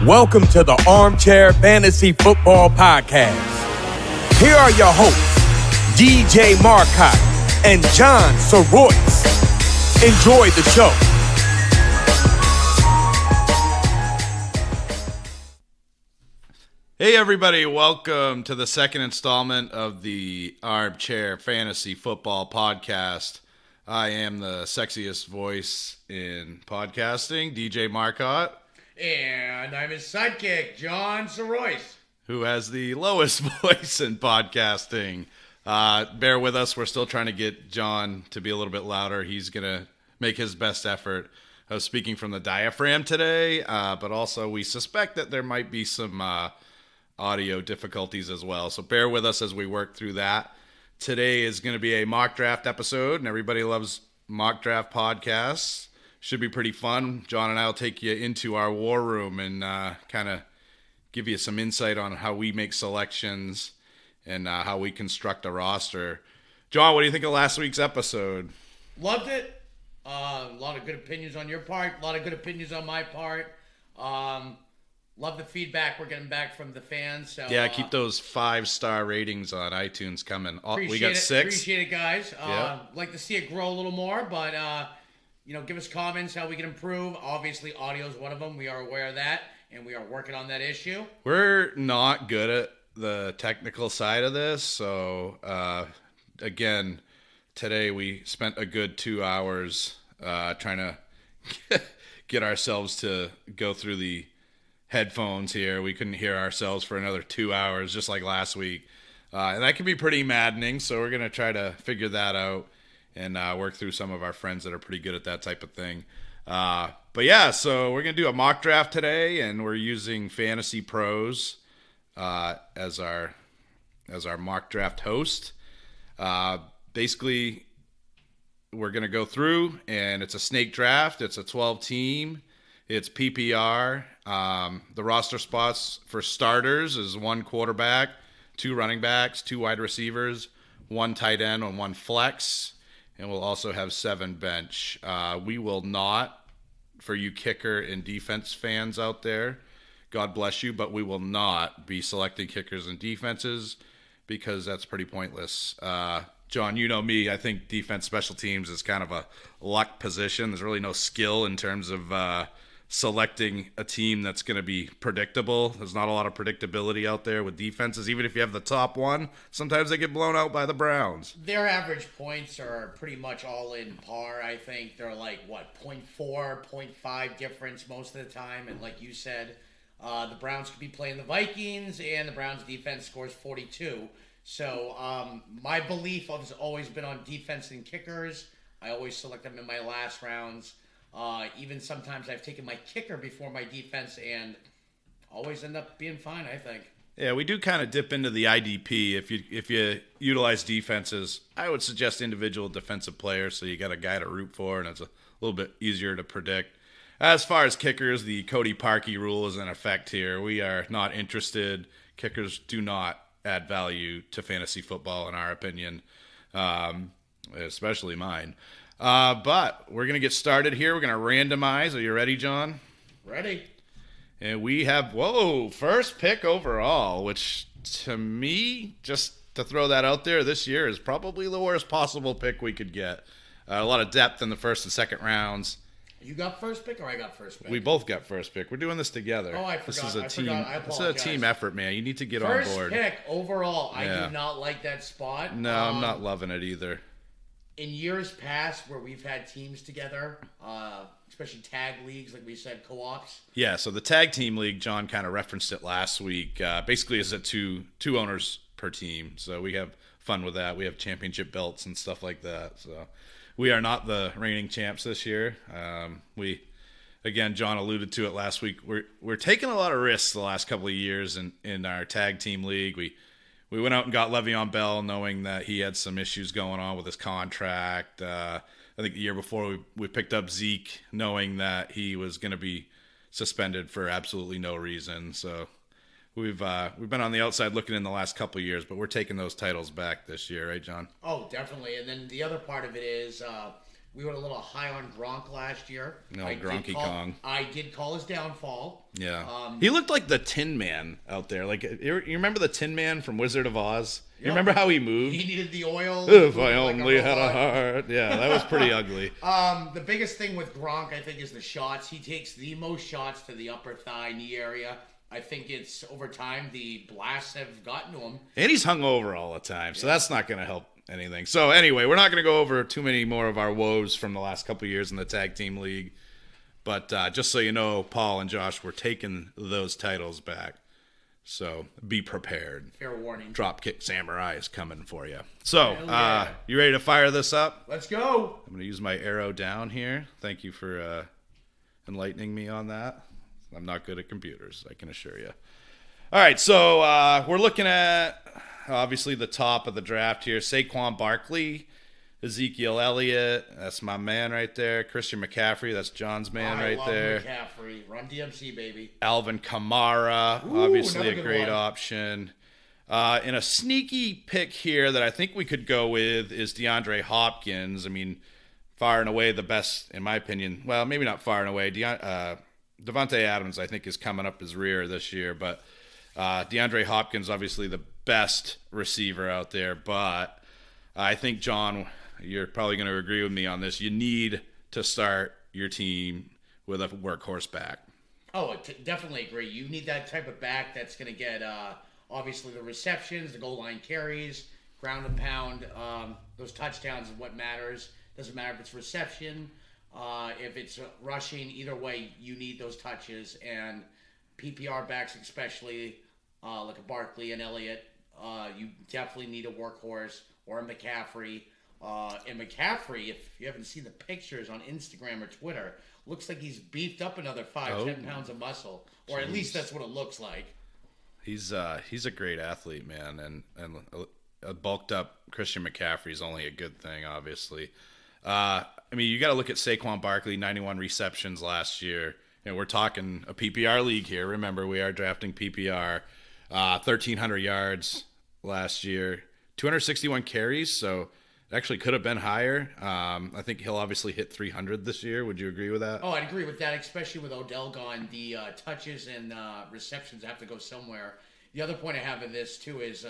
Welcome to the Armchair Fantasy Football Podcast. Here are your hosts, DJ Marcotte and John Sorois. Enjoy the show. Hey everybody, welcome to the second installment of the Armchair Fantasy Football Podcast. I am the sexiest voice in podcasting, DJ Marcotte. And I'm his sidekick, John Sorois. Who has the lowest voice in podcasting. Bear with us, we're still trying to get John to be a little bit louder. He's going to make his best effort of speaking from the diaphragm today, but also we suspect that there might be some audio difficulties as well. So bear with us as we work through that. Today is going to be a mock draft episode, and everybody loves mock draft podcasts. Should be pretty fun. John and I will take you into our war room and kind of give you some insight on how we make selections and how we construct a roster. John, what do you think of last week's episode? Loved it. A lot of good opinions on your part. A lot of good opinions on my part. Love the feedback we're getting back from the fans. So, yeah, keep those 5-star ratings on iTunes coming. We got 6. Appreciate it, guys. Like to see it grow a little more, but give us comments how we can improve. Obviously, audio is one of them. We are aware of that, and we are working on that issue. We're not good at the technical side of this, so again, today we spent a good 2 hours trying to get ourselves to go through the headphones here. We couldn't hear ourselves for another 2 hours, just like last week. And that can be pretty maddening, so we're going to try to figure that out and work through some of our friends that are pretty good at that type of thing. But yeah, so we're going to do a mock draft today, and we're using Fantasy Pros as our mock draft host. Basically, we're going to go through, and it's a snake draft. It's a 12-team. It's PPR. The roster spots for starters is 1 quarterback, 2 running backs, 2 wide receivers, 1 tight end, and 1 flex. And we'll also have 7 bench. We will not, for you kicker and defense fans out there, God bless you, but we will not be selecting kickers and defenses because that's pretty pointless. John, you know me. I think defense special teams is kind of a luck position. There's really no skill in terms of selecting a team that's going to be predictable. There's not a lot of predictability out there with defenses. Even if you have the top one, sometimes they get blown out by the Browns. Their average points are pretty much all in par. I think they're like, 0.4, 0.5 difference most of the time. And like you said, the Browns could be playing the Vikings, and the Browns defense scores 42. So my belief has always been on defense and kickers. I always select them in my last rounds. Even sometimes I've taken my kicker before my defense and always end up being fine, I think. Yeah, we do kind of dip into the IDP. If you utilize defenses, I would suggest individual defensive players so you got a guy to root for, and it's a little bit easier to predict. As far as kickers, the Cody Parkey rule is in effect here. We are not interested. Kickers do not add value to fantasy football, in our opinion, especially mine. But we're going to get started here. We're going to randomize. Are you ready, John? Ready. And we have, first pick overall, which to me, just to throw that out there, this year is probably the worst possible pick we could get. A lot of depth in the first and second rounds. You got first pick or I got first pick? We both got first pick. We're doing this together. Oh, I forgot. This is a team. I This is a team effort, man. You need to get first on board. First pick overall. Yeah. I do not like that spot. No, I'm not loving it either. In years past where we've had teams together, especially tag leagues, like we said, co-ops. Yeah, so the tag team league, John kind of referenced it last week. Basically, is at two owners per team. So we have fun with that. We have championship belts and stuff like that. So we are not the reigning champs this year. Again, John alluded to it last week. We're taking a lot of risks the last couple of years in our tag team league. We went out and got Le'Veon Bell, knowing that he had some issues going on with his contract. I think the year before we picked up Zeke, knowing that he was going to be suspended for absolutely no reason. So we've been on the outside looking in the last couple of years, but we're taking those titles back this year, right, John? Oh, definitely. And then the other part of it is We were a little high on Gronk last year. No, Gronky Kong. I did call his downfall. Yeah. He looked like the Tin Man out there. Like, you remember the Tin Man from Wizard of Oz? You remember how he moved? He needed the oil. If I only had a heart. Yeah, that was pretty ugly. The biggest thing with Gronk, I think, is the shots. He takes the most shots to the upper thigh, knee area. I think it's over time the blasts have gotten to him. And he's hungover all the time, so that's not going to help anything. So anyway, we're not going to go over too many more of our woes from the last couple of years in the tag team league. But just so you know, Paul and Josh were taking those titles back. So be prepared. Fair warning. Dropkick Samurai is coming for you. So you ready to fire this up? Let's go. I'm going to use my arrow down here. Thank you for enlightening me on that. I'm not good at computers, I can assure you. All right, so we're looking at, obviously, the top of the draft here. Saquon Barkley, Ezekiel Elliott, that's my man right there. Christian McCaffrey, that's John's man right there. McCaffrey, Run DMC, baby. Alvin Kamara, obviously a great option. And a sneaky pick here that I think we could go with is DeAndre Hopkins. I mean, far and away the best, in my opinion. Well, maybe not far and away. Devontae Adams, I think, is coming up his rear this year, but DeAndre Hopkins, obviously the best receiver out there. But I think, John, you're probably going to agree with me on this. You need to start your team with a workhorse back. Oh, definitely agree. You need that type of back that's going to get, obviously, the receptions, the goal line carries, ground and pound. Those touchdowns is what matters. Doesn't matter if it's reception. If it's rushing, either way, you need those touches. And PPR backs, especially like a Barkley and Elliott, you definitely need a workhorse or a McCaffrey. And McCaffrey, if you haven't seen the pictures on Instagram or Twitter, looks like he's beefed up another 10 pounds of muscle, or at least that's what it looks like. He's a great athlete, man, and a bulked up Christian McCaffrey is only a good thing, obviously. I mean, you got to look at Saquon Barkley, 91 receptions last year. And we're talking a PPR league here. Remember, we are drafting PPR. 1,300 yards last year, 261 carries. So it actually could have been higher. I think he'll obviously hit 300 this year. Would you agree with that? Oh, I'd agree with that, especially with Odell gone. The touches and receptions have to go somewhere. The other point I have in this, too, is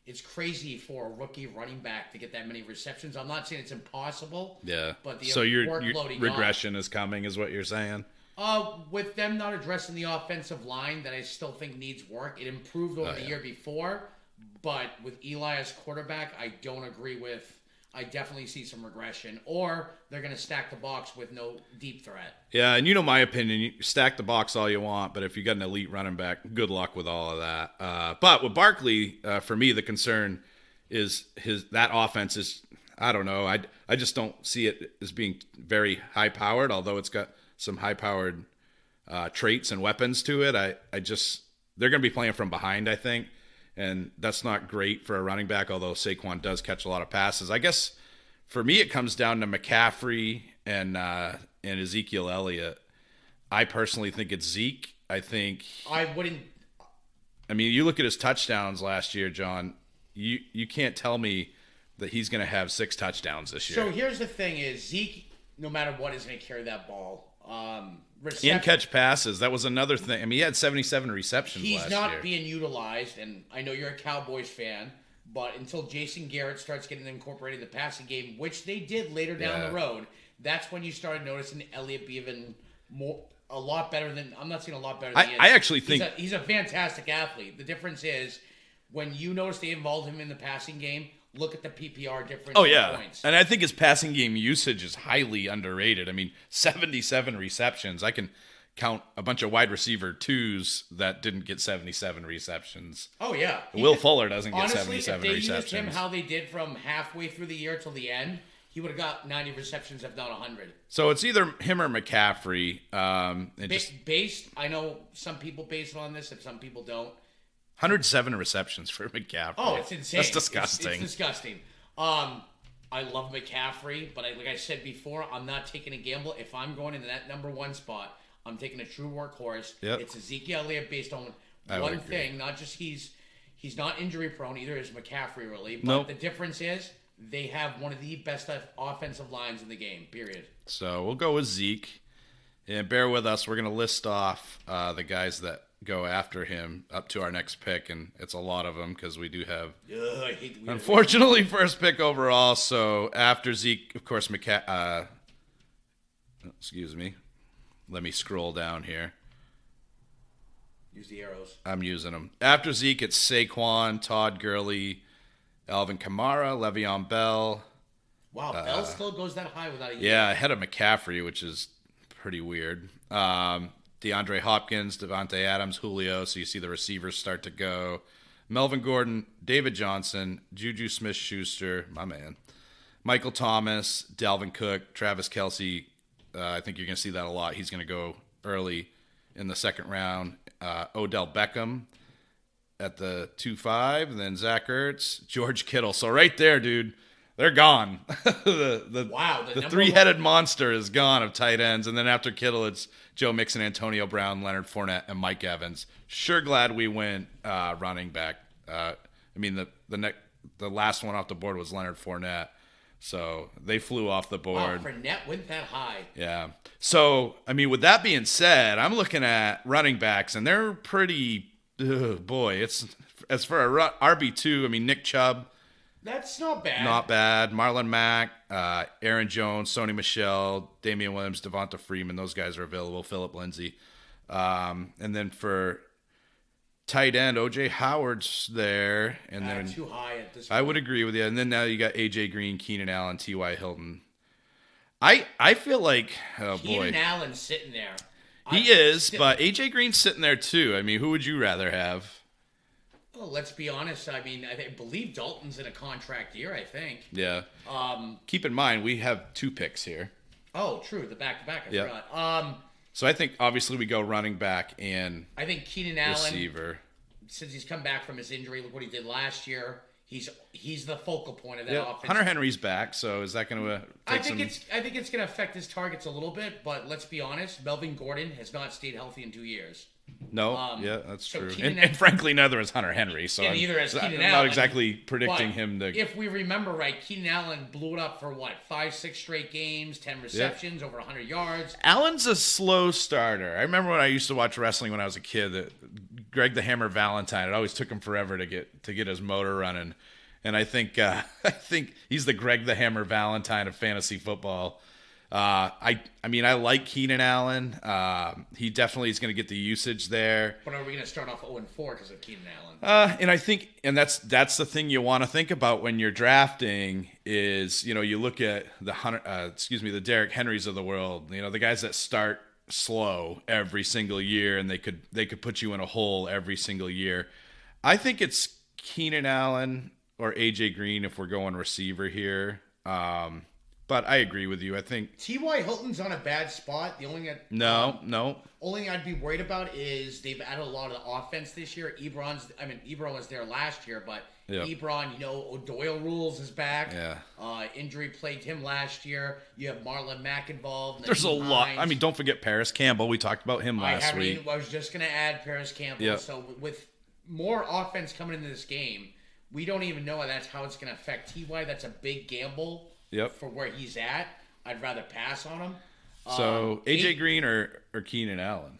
it's crazy for a rookie running back to get that many receptions. I'm not saying it's impossible. Yeah. But the so your workload regression is coming, is what you're saying? With them not addressing the offensive line that I still think needs work, it improved over the year before. But with Eli as quarterback, I don't agree with. I definitely see some regression. Or they're going to stack the box with no deep threat. Yeah, and you know my opinion. You stack the box all you want, but if you got an elite running back, good luck with all of that. But with Barkley, for me, the concern is that offense is, I don't know. I just don't see it as being very high-powered, although it's got some high-powered traits and weapons to it. They're going to be playing from behind, I think. And that's not great for a running back, although Saquon does catch a lot of passes. I guess for me, it comes down to McCaffrey and Ezekiel Elliott. I personally think it's Zeke. I mean, you look at his touchdowns last year, John. You can't tell me that he's going to have 6 touchdowns this year. So here's the thing: is Zeke, no matter what, is going to carry that ball. And catch passes. That was another thing. I mean, he had 77 receptions last year. He's not being utilized, and I know you're a Cowboys fan, but until Jason Garrett starts getting incorporated in the passing game, which they did later down the road, that's when you started noticing Elliott be even a lot better than. I'm not saying a lot better than he is. I actually think he's a fantastic athlete. The difference is when you notice they involved him in the passing game. Look at the PPR difference. Oh, yeah. Points. And I think his passing game usage is highly underrated. I mean, 77 receptions. I can count a bunch of wide receiver 2s that didn't get 77 receptions. Oh, yeah. Will Fuller doesn't get 77 receptions. Honestly, if they used him how they did from halfway through the year till the end, he would have got 90 receptions, if not 100. So it's either him or McCaffrey. Based, I know some people base it on this, and some people don't. 107 receptions for McCaffrey. Oh, it's insane. That's disgusting. It's disgusting. I love McCaffrey, but like I said before, I'm not taking a gamble. If I'm going into that number 1 spot, I'm taking a true workhorse. Yep. It's Ezekiel Elliott based on one thing, not just he's not injury prone, either is McCaffrey really. But the difference is they have one of the best offensive lines in the game, period. So we'll go with Zeke. And bear with us. We're going to list off the guys that go after him up to our next pick. And it's a lot of them because we do have, unfortunately, first pick overall. So after Zeke, of course, excuse me. Let me scroll down here. Use the arrows. I'm using them. After Zeke, it's Saquon, Todd Gurley, Alvin Kamara, Le'Veon Bell. Wow, Bell still goes that high without a year. Yeah, ahead of McCaffrey, which is pretty weird. DeAndre Hopkins, Devontae Adams, Julio. So you see the receivers start to go. Melvin Gordon, David Johnson, Juju Smith-Schuster, my man. Michael Thomas, Dalvin Cook, Travis Kelce. I think you're going to see that a lot. He's going to go early in the second round. Odell Beckham at the 2-5, and then Zach Ertz, George Kittle. So right there, dude, they're gone. the three-headed monster is gone of tight ends, and then after Kittle, it's Joe Mixon, Antonio Brown, Leonard Fournette, and Mike Evans. Sure glad we went running back. The last one off the board was Leonard Fournette. So they flew off the board. Wow, Fournette went that high. Yeah. So, with that being said, I'm looking at running backs, and they're pretty, it's as for a RB2, Nick Chubb. That's not bad. Not bad. Marlon Mack, Aaron Jones, Sony Michel, Damian Williams, Devonta Freeman. Those guys are available. Phillip Lindsay. And then for tight end, O.J. Howard's there. And then too high at this point. I would agree with you. And then now you got A.J. Green, Keenan Allen, T.Y. Hilton. I feel like, Keenan Allen's sitting there. He is, but A.J. Green's sitting there too. Who would you rather have? Well, let's be honest. I believe Dalton's in a contract year, I think. Yeah. Keep in mind, we have 2 picks here. Oh, true. The back-to-back, I forgot. So I think, obviously, we go running back and I think Keenan Allen, receiver. Since he's come back from his injury, look what he did last year. He's the focal point of that offense. Hunter Henry's back, so is that going to I think it's going to affect his targets a little bit, but let's be honest, Melvin Gordon has not stayed healthy in 2 years. No, that's true. And frankly, neither is Hunter Henry. So neither is Keenan Allen. I'm not exactly predicting him to. If we remember right, Keenan Allen blew it up for 5-6 straight games, 10 receptions, over 100 yards. Allen's a slow starter. I remember when I used to watch wrestling when I was a kid. Greg the Hammer Valentine. It always took him forever to get his motor running, and I think he's the Greg the Hammer Valentine of fantasy football. I like Keenan Allen. He definitely is going to get the usage there. But are we going to start off 0-4 because of Keenan Allen? And I think, and that's the thing you want to think about when you're drafting is, you look at the Derrick Henrys of the world, the guys that start slow every single year and they could put you in a hole every single year. I think it's Keenan Allen or AJ Green if we're going receiver here. But I agree with you. I think T.Y. Hilton's on a bad spot. The only only thing I'd be worried about is they've added a lot of the offense this year. Ebron was there last year, but Ebron, O'Doyle rules is back. Yeah. Injury plagued him last year. You have Marlon Mack involved. There's a lot. Don't forget Paris Campbell. We talked about him last week. I was just going to add Paris Campbell. Yep. So with more offense coming into this game, we don't even know how it's going to affect T.Y. That's a big gamble. Yep. For where he's at, I'd rather pass on him. So AJ Green or Keenan Allen?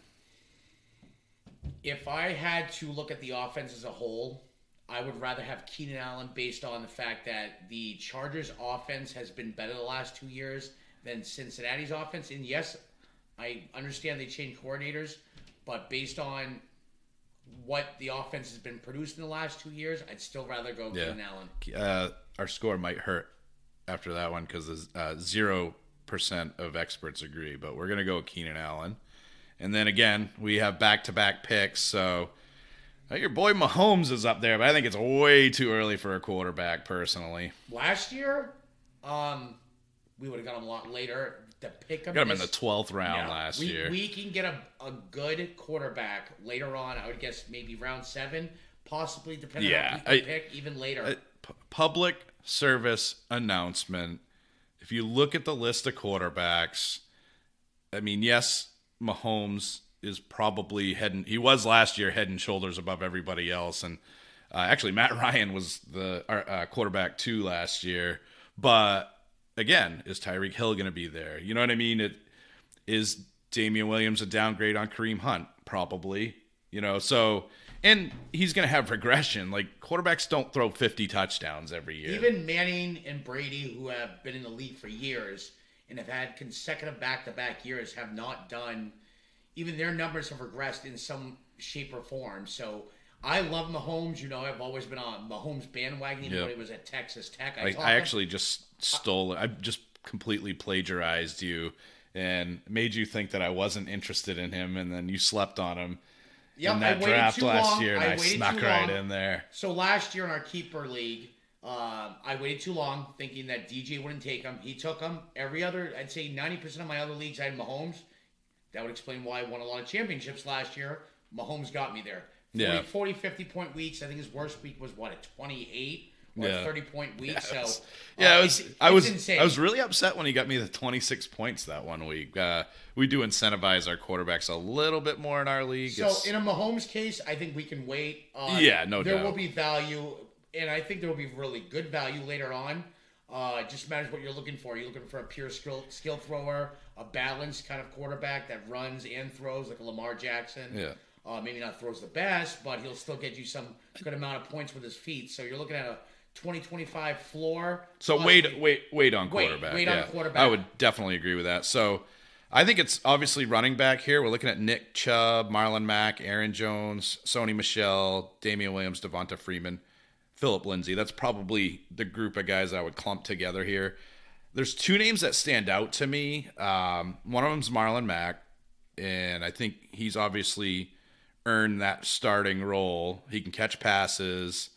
If I had to look at the offense as a whole, I would rather have Keenan Allen based on the fact that the Chargers' offense has been better the last 2 years than Cincinnati's offense. And yes, I understand they changed coordinators, but based on what the offense has been produced in the last 2 years, I'd still rather go Keenan Allen. Our score might hurt after that one because 0% of experts agree, but we're going to go with Keenan Allen. And then again, we have back-to-back picks, so your boy Mahomes is up there, but I think it's way too early for a quarterback, personally. Last year, we would have got him a lot later. Got him in the 12th round last year. We can get a good quarterback later on. I would guess maybe round 7, possibly, depending on who you pick, even later. Public service announcement. If you look at the list of quarterbacks, yes, Mahomes is probably he was last year head and shoulders above everybody else. And Actually, Matt Ryan was the quarterback 2 last year. But again, is Tyreek Hill going to be there? You know what I mean? Is Damian Williams a downgrade on Kareem Hunt? Probably. So, and he's going to have regression. Like, quarterbacks don't throw 50 touchdowns every year. Even Manning and Brady, who have been in the league for years and have had consecutive back-to-back years, have not done, even their numbers have regressed in some shape or form. So I love Mahomes. I've always been on Mahomes bandwagon, even when he was at Texas Tech. I actually just stole it. I just completely plagiarized you and made you think that I wasn't interested in him, and then you slept on him. Yep, in that draft last year, and I snuck right in there. So last year in our keeper league, I waited too long thinking that DJ wouldn't take him. He took him. I'd say 90% of my other leagues I had Mahomes. That would explain why I won a lot of championships last year. Mahomes got me there. 40, 50-point weeks. I think his worst week was, a 28 or a 30-point week. Yes. So I was insane. I was really upset when he got me the 26 points that one week. We do incentivize our quarterbacks a little bit more in our league. So in a Mahomes case, I think we can wait. No doubt. There will be value, and I think there will be really good value later on. It just matters what you're looking for. You're looking for a pure skill thrower, a balanced kind of quarterback that runs and throws like a Lamar Jackson. Yeah. Maybe not throws the best, but he'll still get you some good amount of points with his feet. So you're looking at a 20-25 floor. So wait on quarterback. Wait on quarterback. I would definitely agree with that. So I think it's obviously running back here. We're looking at Nick Chubb, Marlon Mack, Aaron Jones, Sony Michel, Damian Williams, Devonta Freeman, Phillip Lindsay. That's probably the group of guys I would clump together here. There's 2 names that stand out to me. One of them's Marlon Mack, and I think he's obviously earned that starting role. He can catch passes.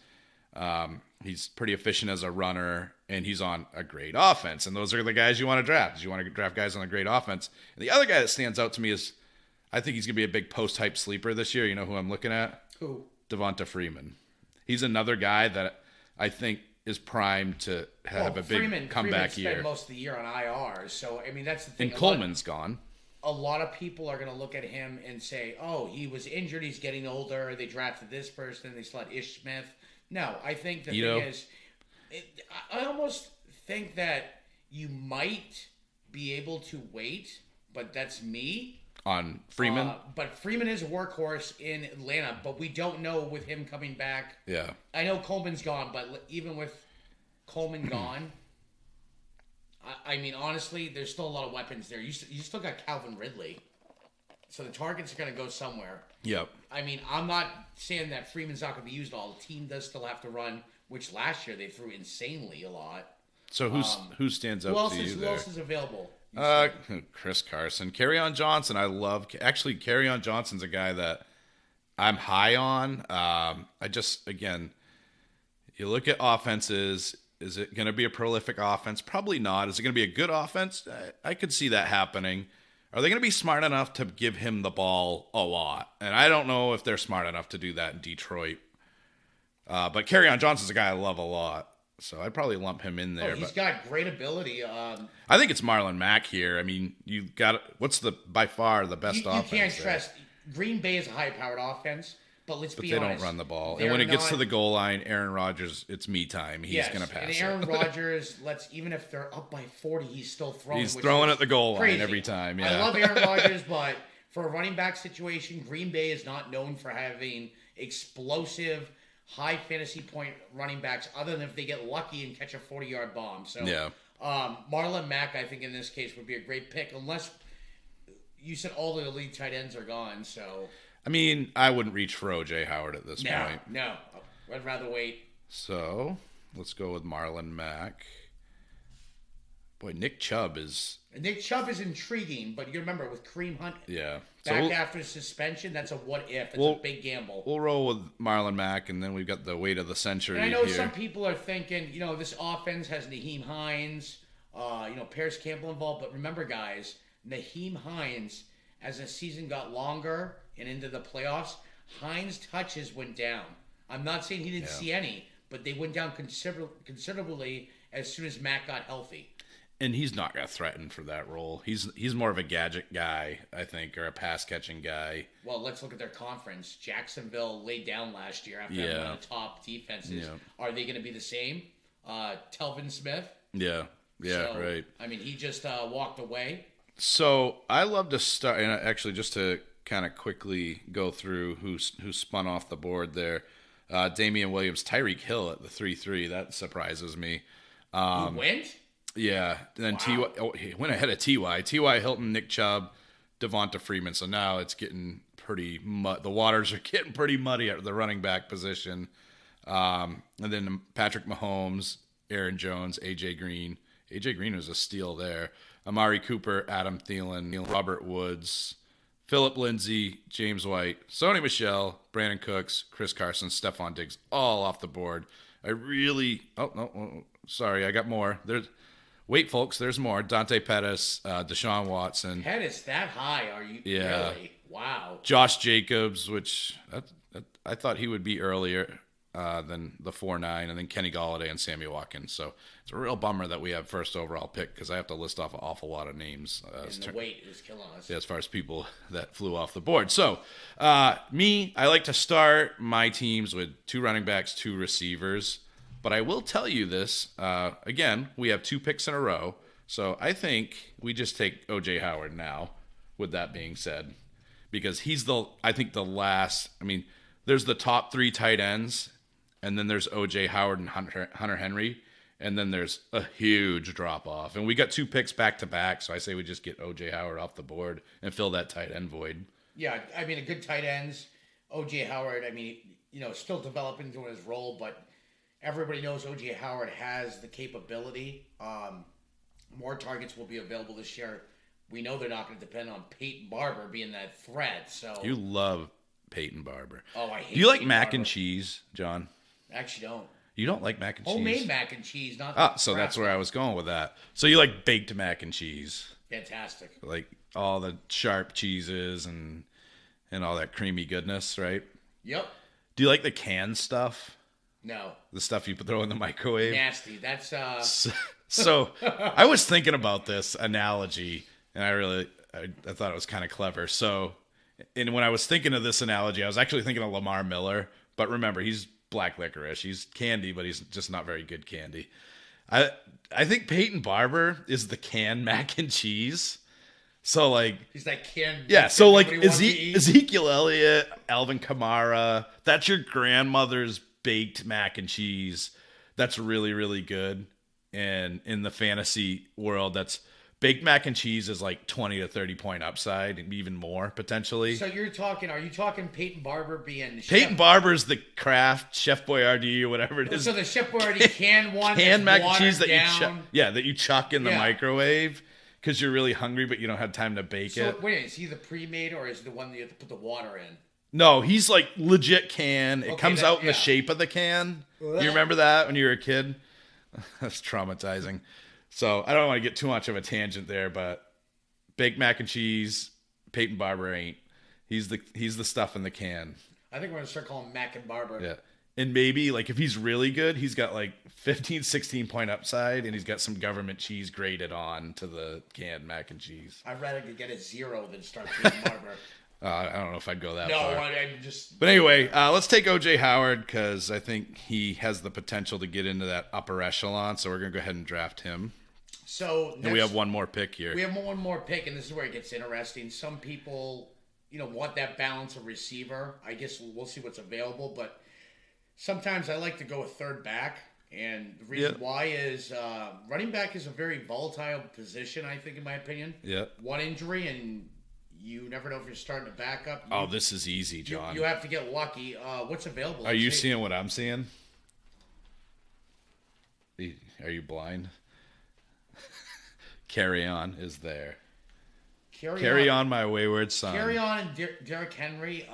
He's pretty efficient as a runner, and he's on a great offense. And those are the guys you want to draft. You want to draft guys on a great offense. And the other guy that stands out to me is, I think he's going to be a big post-hype sleeper this year. You know who I'm looking at? Who? Devonta Freeman. He's another guy that I think is primed to have a big comeback year. Spent most of the year on IR, so I mean that's the thing. And Coleman's gone. A lot of people are going to look at him and say, "Oh, he was injured. He's getting older. They drafted this person. They still had Ish Smith." No, I think the thing is, I almost think that you might be able to wait, but that's me. On Freeman? But Freeman is a workhorse in Atlanta, but we don't know with him coming back. Yeah. I know Coleman's gone, but even with Coleman gone, I mean, honestly, there's still a lot of weapons there. You still got Calvin Ridley. So the targets are going to go somewhere. Yep. I mean, I'm not saying that Freeman's not going to be used all. The team does still have to run, which last year they threw insanely a lot. So who stands out to you there? Who else is available? Chris Carson. Kerryon Johnson, I love. Actually, Kerryon Johnson's a guy that I'm high on. Again, you look at offenses. Is it going to be a prolific offense? Probably not. Is it going to be a good offense? I could see that happening. Are they going to be smart enough to give him the ball a lot? And I don't know if they're smart enough to do that in Detroit. But Kerryon Johnson's a guy I love a lot. So I'd probably lump him in there. He's got great ability. I think it's Marlon Mack here. I mean, you got what's by far the best offense? You can't stress. Green Bay is a high-powered offense, but let's be honest. But they don't run the ball. And when it gets to the goal line, Aaron Rodgers, it's me time. He's going to pass it. And Aaron Rodgers, even if they're up by 40, he's still throwing. He's throwing at the goal line every time. Yeah. I love Aaron Rodgers, but for a running back situation, Green Bay is not known for having explosive, high fantasy point running backs, other than if they get lucky and catch a 40-yard bomb. So, Marlon Mack, I think in this case would be a great pick, unless you said all the elite tight ends are gone. So, I mean, I wouldn't reach for O.J. Howard at this point. No, I'd rather wait. So let's go with Marlon Mack. Boy, Nick Chubb is intriguing, but you remember with Kareem Hunt after suspension, that's a what if. It's a big gamble. We'll roll with Marlon Mack, and then we've got the weight of the century. And I know some people are thinking, this offense has Nyheim Hines, Paris Campbell involved, but remember, guys, Nyheim Hines, as the season got longer and into the playoffs, Hines' touches went down. I'm not saying he didn't see any, but they went down considerably as soon as Mack got healthy. And he's not going to threaten for that role. He's more of a gadget guy, I think, or a pass-catching guy. Well, let's look at their conference. Jacksonville laid down last year after having one of the top defenses. Yeah. Are they going to be the same? Telvin Smith? Yeah, right. I mean, he just walked away. So I love to start, and actually just to kind of quickly go through who spun off the board there. Damian Williams, Tyreek Hill at the 3-3. That surprises me. He went? Yeah, then wow. He went ahead of T.Y. Hilton, Nick Chubb, Devonta Freeman. So now it's getting pretty the waters are getting pretty muddy at the running back position. And then Patrick Mahomes, Aaron Jones, A.J. Green. A.J. Green was a steal there. Amari Cooper, Adam Thielen, Robert Woods, Phillip Lindsay, James White, Sony Michel, Brandon Cooks, Chris Carson, Stephon Diggs, all off the board. I got more. Wait, folks, there's more. Dante Pettis, Deshaun Watson. Pettis that high? Are you really? Wow. Josh Jacobs, which I thought he would be earlier than the 4-9, and then Kenny Golladay and Sammy Watkins. So it's a real bummer that we have first overall pick because I have to list off an awful lot of names. And the weight is killing us. Yeah, as far as people that flew off the board. So I like to start my teams with 2 running backs, 2 receivers. But I will tell you this, again, we have 2 picks in a row, so I think we just take O.J. Howard now, with that being said, because he's the last, there's the top 3 tight ends, and then there's O.J. Howard and Hunter Henry, and then there's a huge drop-off. And we got 2 picks back-to-back, so I say we just get O.J. Howard off the board and fill that tight end void. Yeah, a good tight ends, O.J. Howard, still developing into his role, but everybody knows O.J. Howard has the capability. More targets will be available this year. We know they're not going to depend on Peyton Barber being that threat. So you love Peyton Barber. Oh, I hate. Do you like Peyton mac Barber. And cheese, John? Actually, don't. You don't like mac and cheese? Homemade mac and cheese, not. So that's where I was going with that. So you like baked mac and cheese? Fantastic. Like all the sharp cheeses and all that creamy goodness, right? Yep. Do you like the canned stuff? No. The stuff you throw in the microwave? Nasty. That's So I was thinking about this analogy, and I thought it was kind of clever. So, and when I was thinking of this analogy, I was actually thinking of Lamar Miller. But remember, he's black licorice. He's candy, but he's just not very good candy. I think Peyton Barber is the canned mac and cheese. So he's like canned. Yeah. So Ezekiel Elliott, Alvin Kamara, that's your grandmother's baked mac and cheese. That's really, really good. And in the fantasy world, that's baked mac and cheese is like 20 to 30 point upside and even more potentially. So are you talking Peyton Barber being Peyton Barber's the Kraft Chef Boyardee or whatever it is. So the Chef Boyardee canned one, canned mac and cheese that down. you chuck in the microwave because you're really hungry but you don't have time to bake it. So wait, is he the pre-made or is he the one that you have to put the water in? No, he's like legit can. It comes out in the shape of the can. You remember that when you were a kid? That's traumatizing. So I don't want to get too much of a tangent there, but baked mac and cheese, Peyton Barber ain't. He's the stuff in the can. I think we're gonna start calling him Mac and Barber. Yeah. And maybe if he's really good, he's got 15, 16 point upside and he's got some government cheese grated on to the canned mac and cheese. I'd rather get a 0 than start Peyton Barber. I don't know if I'd go that far. No, I'm just... But anyway, let's take O.J. Howard because I think he has the potential to get into that upper echelon, so we're going to go ahead and draft him. So and we have one more pick here. We have one more pick, and this is where it gets interesting. Some people, want that balance of receiver. I guess we'll see what's available, but sometimes I like to go a third back, and the reason why is running back is a very volatile position, I think, in my opinion. Yeah. One injury, and you never know if you're starting to back up. This is easy, John. You have to get lucky. What's available? Are you seeing what I'm seeing? Are you blind? Carry On is there. Carry on, my wayward son. Carry On and Derrick Henry.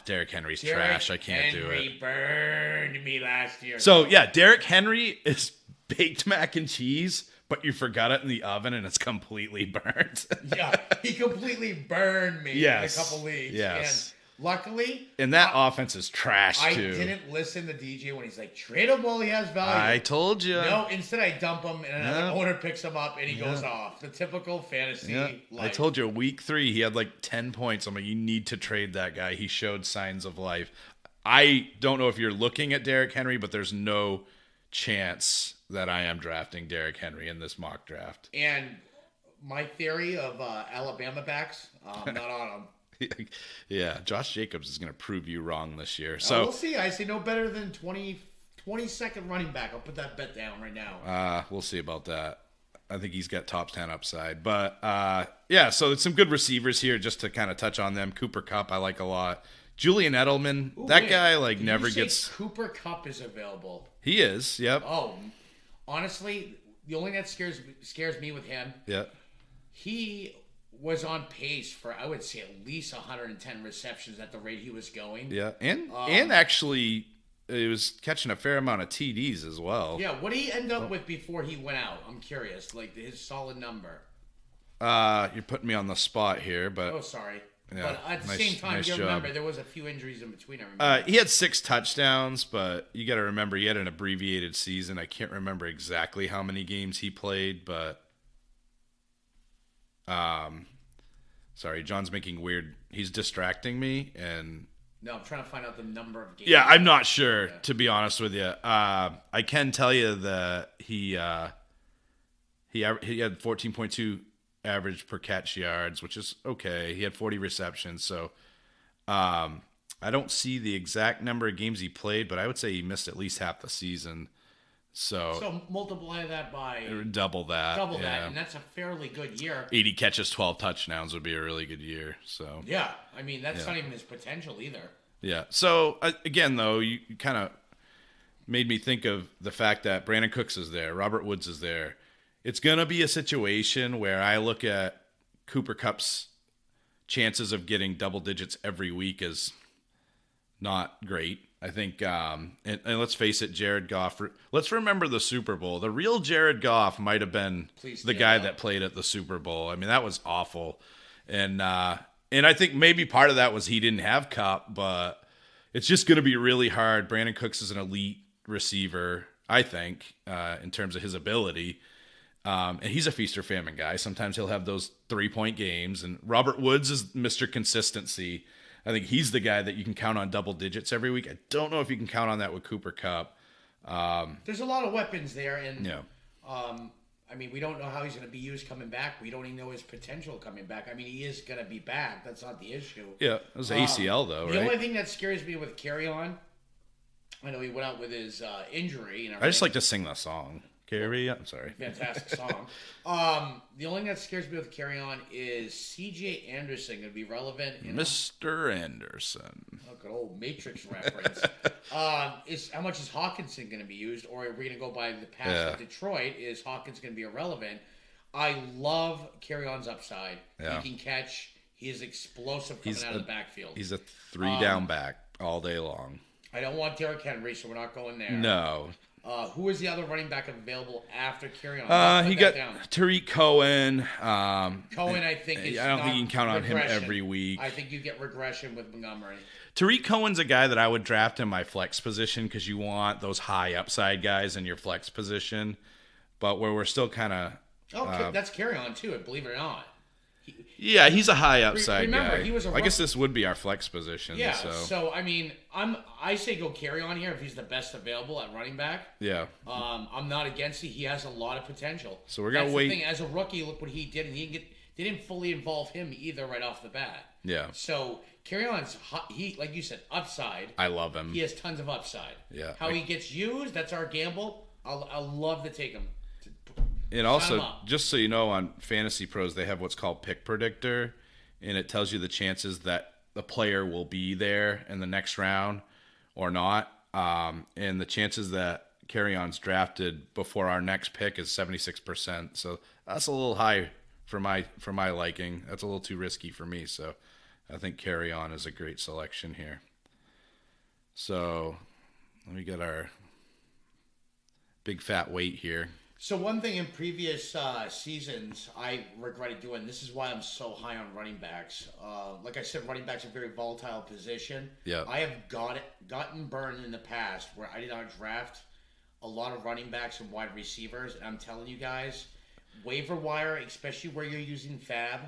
Derrick Henry's trash. I can't do it. Henry burned me last year. So, Derrick Henry is baked mac and cheese, but you forgot it in the oven and it's completely burnt. Yeah, he completely burned me in a couple leagues. Yes. Luckily, And that offense is trash, I too. didn't listen to DJ when he's like, trade him while he has value. I told you. No, instead I dump him and another Yeah. owner picks him up and he goes off. The typical fantasy Yeah. I life. told you, week 3, he had like 10 points. I'm like, you need to trade that guy. He showed signs of life. I don't know if you're looking at Derrick Henry, but there's no chance that I am drafting Derrick Henry in this mock draft. And my theory of Alabama backs, I'm not on them. Yeah, Josh Jacobs is going to prove you wrong this year. So So we'll see. I see no better than 22nd running back. I'll put that bet down right now. we'll see about that. I think he's got top 10 upside. But yeah, so it's some good receivers here just to kind of touch on them. Cooper Kupp, I like a lot. Julian Edelman, Ooh, that wait. guy like Did never you say gets. Cooper Kupp is available. He is. Yep. Oh, honestly, the only thing that scares me with him, Yeah. he was on pace for, I would say, at least 110 receptions at the rate he was going. Yeah. And actually, he was catching a fair amount of TDs as well. Yeah, what did he end up with before he went out? I'm curious, like his solid number. You're putting me on the spot here, but Oh, sorry. Yeah, But at the nice- same time, nice you job. remember there was a few injuries in between. I remember. he had 6 touchdowns, but you got to remember he had an abbreviated season. I can't remember exactly how many games he played, but sorry, John's making weird. He's distracting me, and No, I'm trying to find out the number of games. yeah, I'm not sure to be honest with you. I can tell you that he had 14.2 average per catch yards, which is okay. He had 40 receptions, so I don't see the exact number of games he played, but I would say he missed at least half the season. So multiply that by Double that. double that, yeah. and that's a fairly good year. 80 catches, 12 touchdowns would be a really good year. So Yeah, I mean that's not even his potential either. yeah. So again, though, you kind of made me think of the fact that Brandon Cooks is there, Robert Woods is there. It's gonna be a situation where I look at Cooper Kupp's chances of getting double digits every week as not great. I think, and let's face it, Jared Goff. Let's remember the Super Bowl. The real Jared Goff might have been Please the stand guy up. that played at the Super Bowl. I mean, that was awful, and I think maybe part of that was he didn't have Kupp, but it's just going to be really hard. Brandon Cooks is an elite receiver, I think, in terms of his ability. And he's a feast or famine guy. Sometimes he'll have those 3-point games. And Robert Woods is Mr. Consistency. I think he's the guy that you can count on double digits every week. I don't know if you can count on that with Cooper Kupp. There's a lot of weapons there, and Yeah. I mean, we don't know how he's going to be used coming back. We don't even know his potential coming back. I mean, he is going to be back. That's not the issue. Yeah, it was ACL, though, The only right? thing that scares me with Carry On, I know he went out with his injury. And I just like to sing the song. Carry on. I'm sorry. fantastic song. The only thing that scares me with Carry On is C.J. Anderson going to be relevant in Mr. Anderson. a good old Matrix reference. Is how much is Hawkinson going to be used, or are we going to go by the past of Detroit? Is Hawkins going to be irrelevant? I love Carry On's upside. Yeah. He can catch. He is explosive coming out of the backfield. He's a 3-down back all day long. I don't want Derrick Henry, so we're not going there. No. Who is the other running back available after Carry On? He Put got that down. Tariq Cohen. Cohen, I think, is I don't think not you can count on him regression. every week. I think you get regression with Montgomery. Tariq Cohen's a guy that I would draft in my flex position because you want those high upside guys in your flex position. But where we're still kind of... Oh, that's Carry On, too, believe it or not. Yeah, he's a high upside remember, guy. he was a I guess rough- this would be our flex position. Yeah, So I mean, I say go Carry On here if he's the best available at running back. yeah. I'm not against it. He has a lot of potential. So we're gonna That's wait- The thing. As a rookie, look what he did, and they didn't fully involve him either right off the bat. Yeah. So Carry On's he, like you said, upside. I love him. He has tons of upside. Yeah. How he gets used, that's our gamble. I'll love to take him. And also, him up. just so you know, on Fantasy Pros, they have what's called Pick Predictor, and it tells you the chances that the player will be there in the next round or not. And the chances that Carry On's drafted before our next pick is 76%. So that's a little high for my liking. That's a little too risky for me. So I think Carry On is a great selection here. So let me get our big fat weight here. So one thing in previous seasons I regretted doing. This is why I'm so high on running backs. Like I said, running backs are a very volatile position. Yeah. I have gotten burned in the past where I did not draft a lot of running backs and wide receivers, and I'm telling you guys, waiver wire, especially where you're using Fab,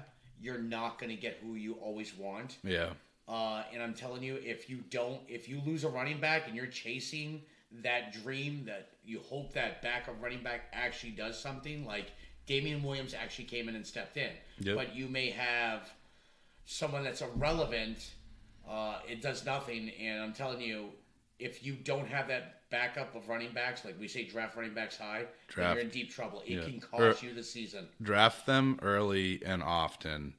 you're not going to get who you always want. Yeah. And I'm telling you, if you lose a running back and you're chasing that dream that you hope that backup running back actually does something, like Damian Williams actually came in and stepped in. Yep. But you may have someone that's irrelevant, it does nothing, and I'm telling you, if you don't have that backup of running backs, like we say draft running backs high, then you're in deep trouble. It can cost you the season. Draft them early and often.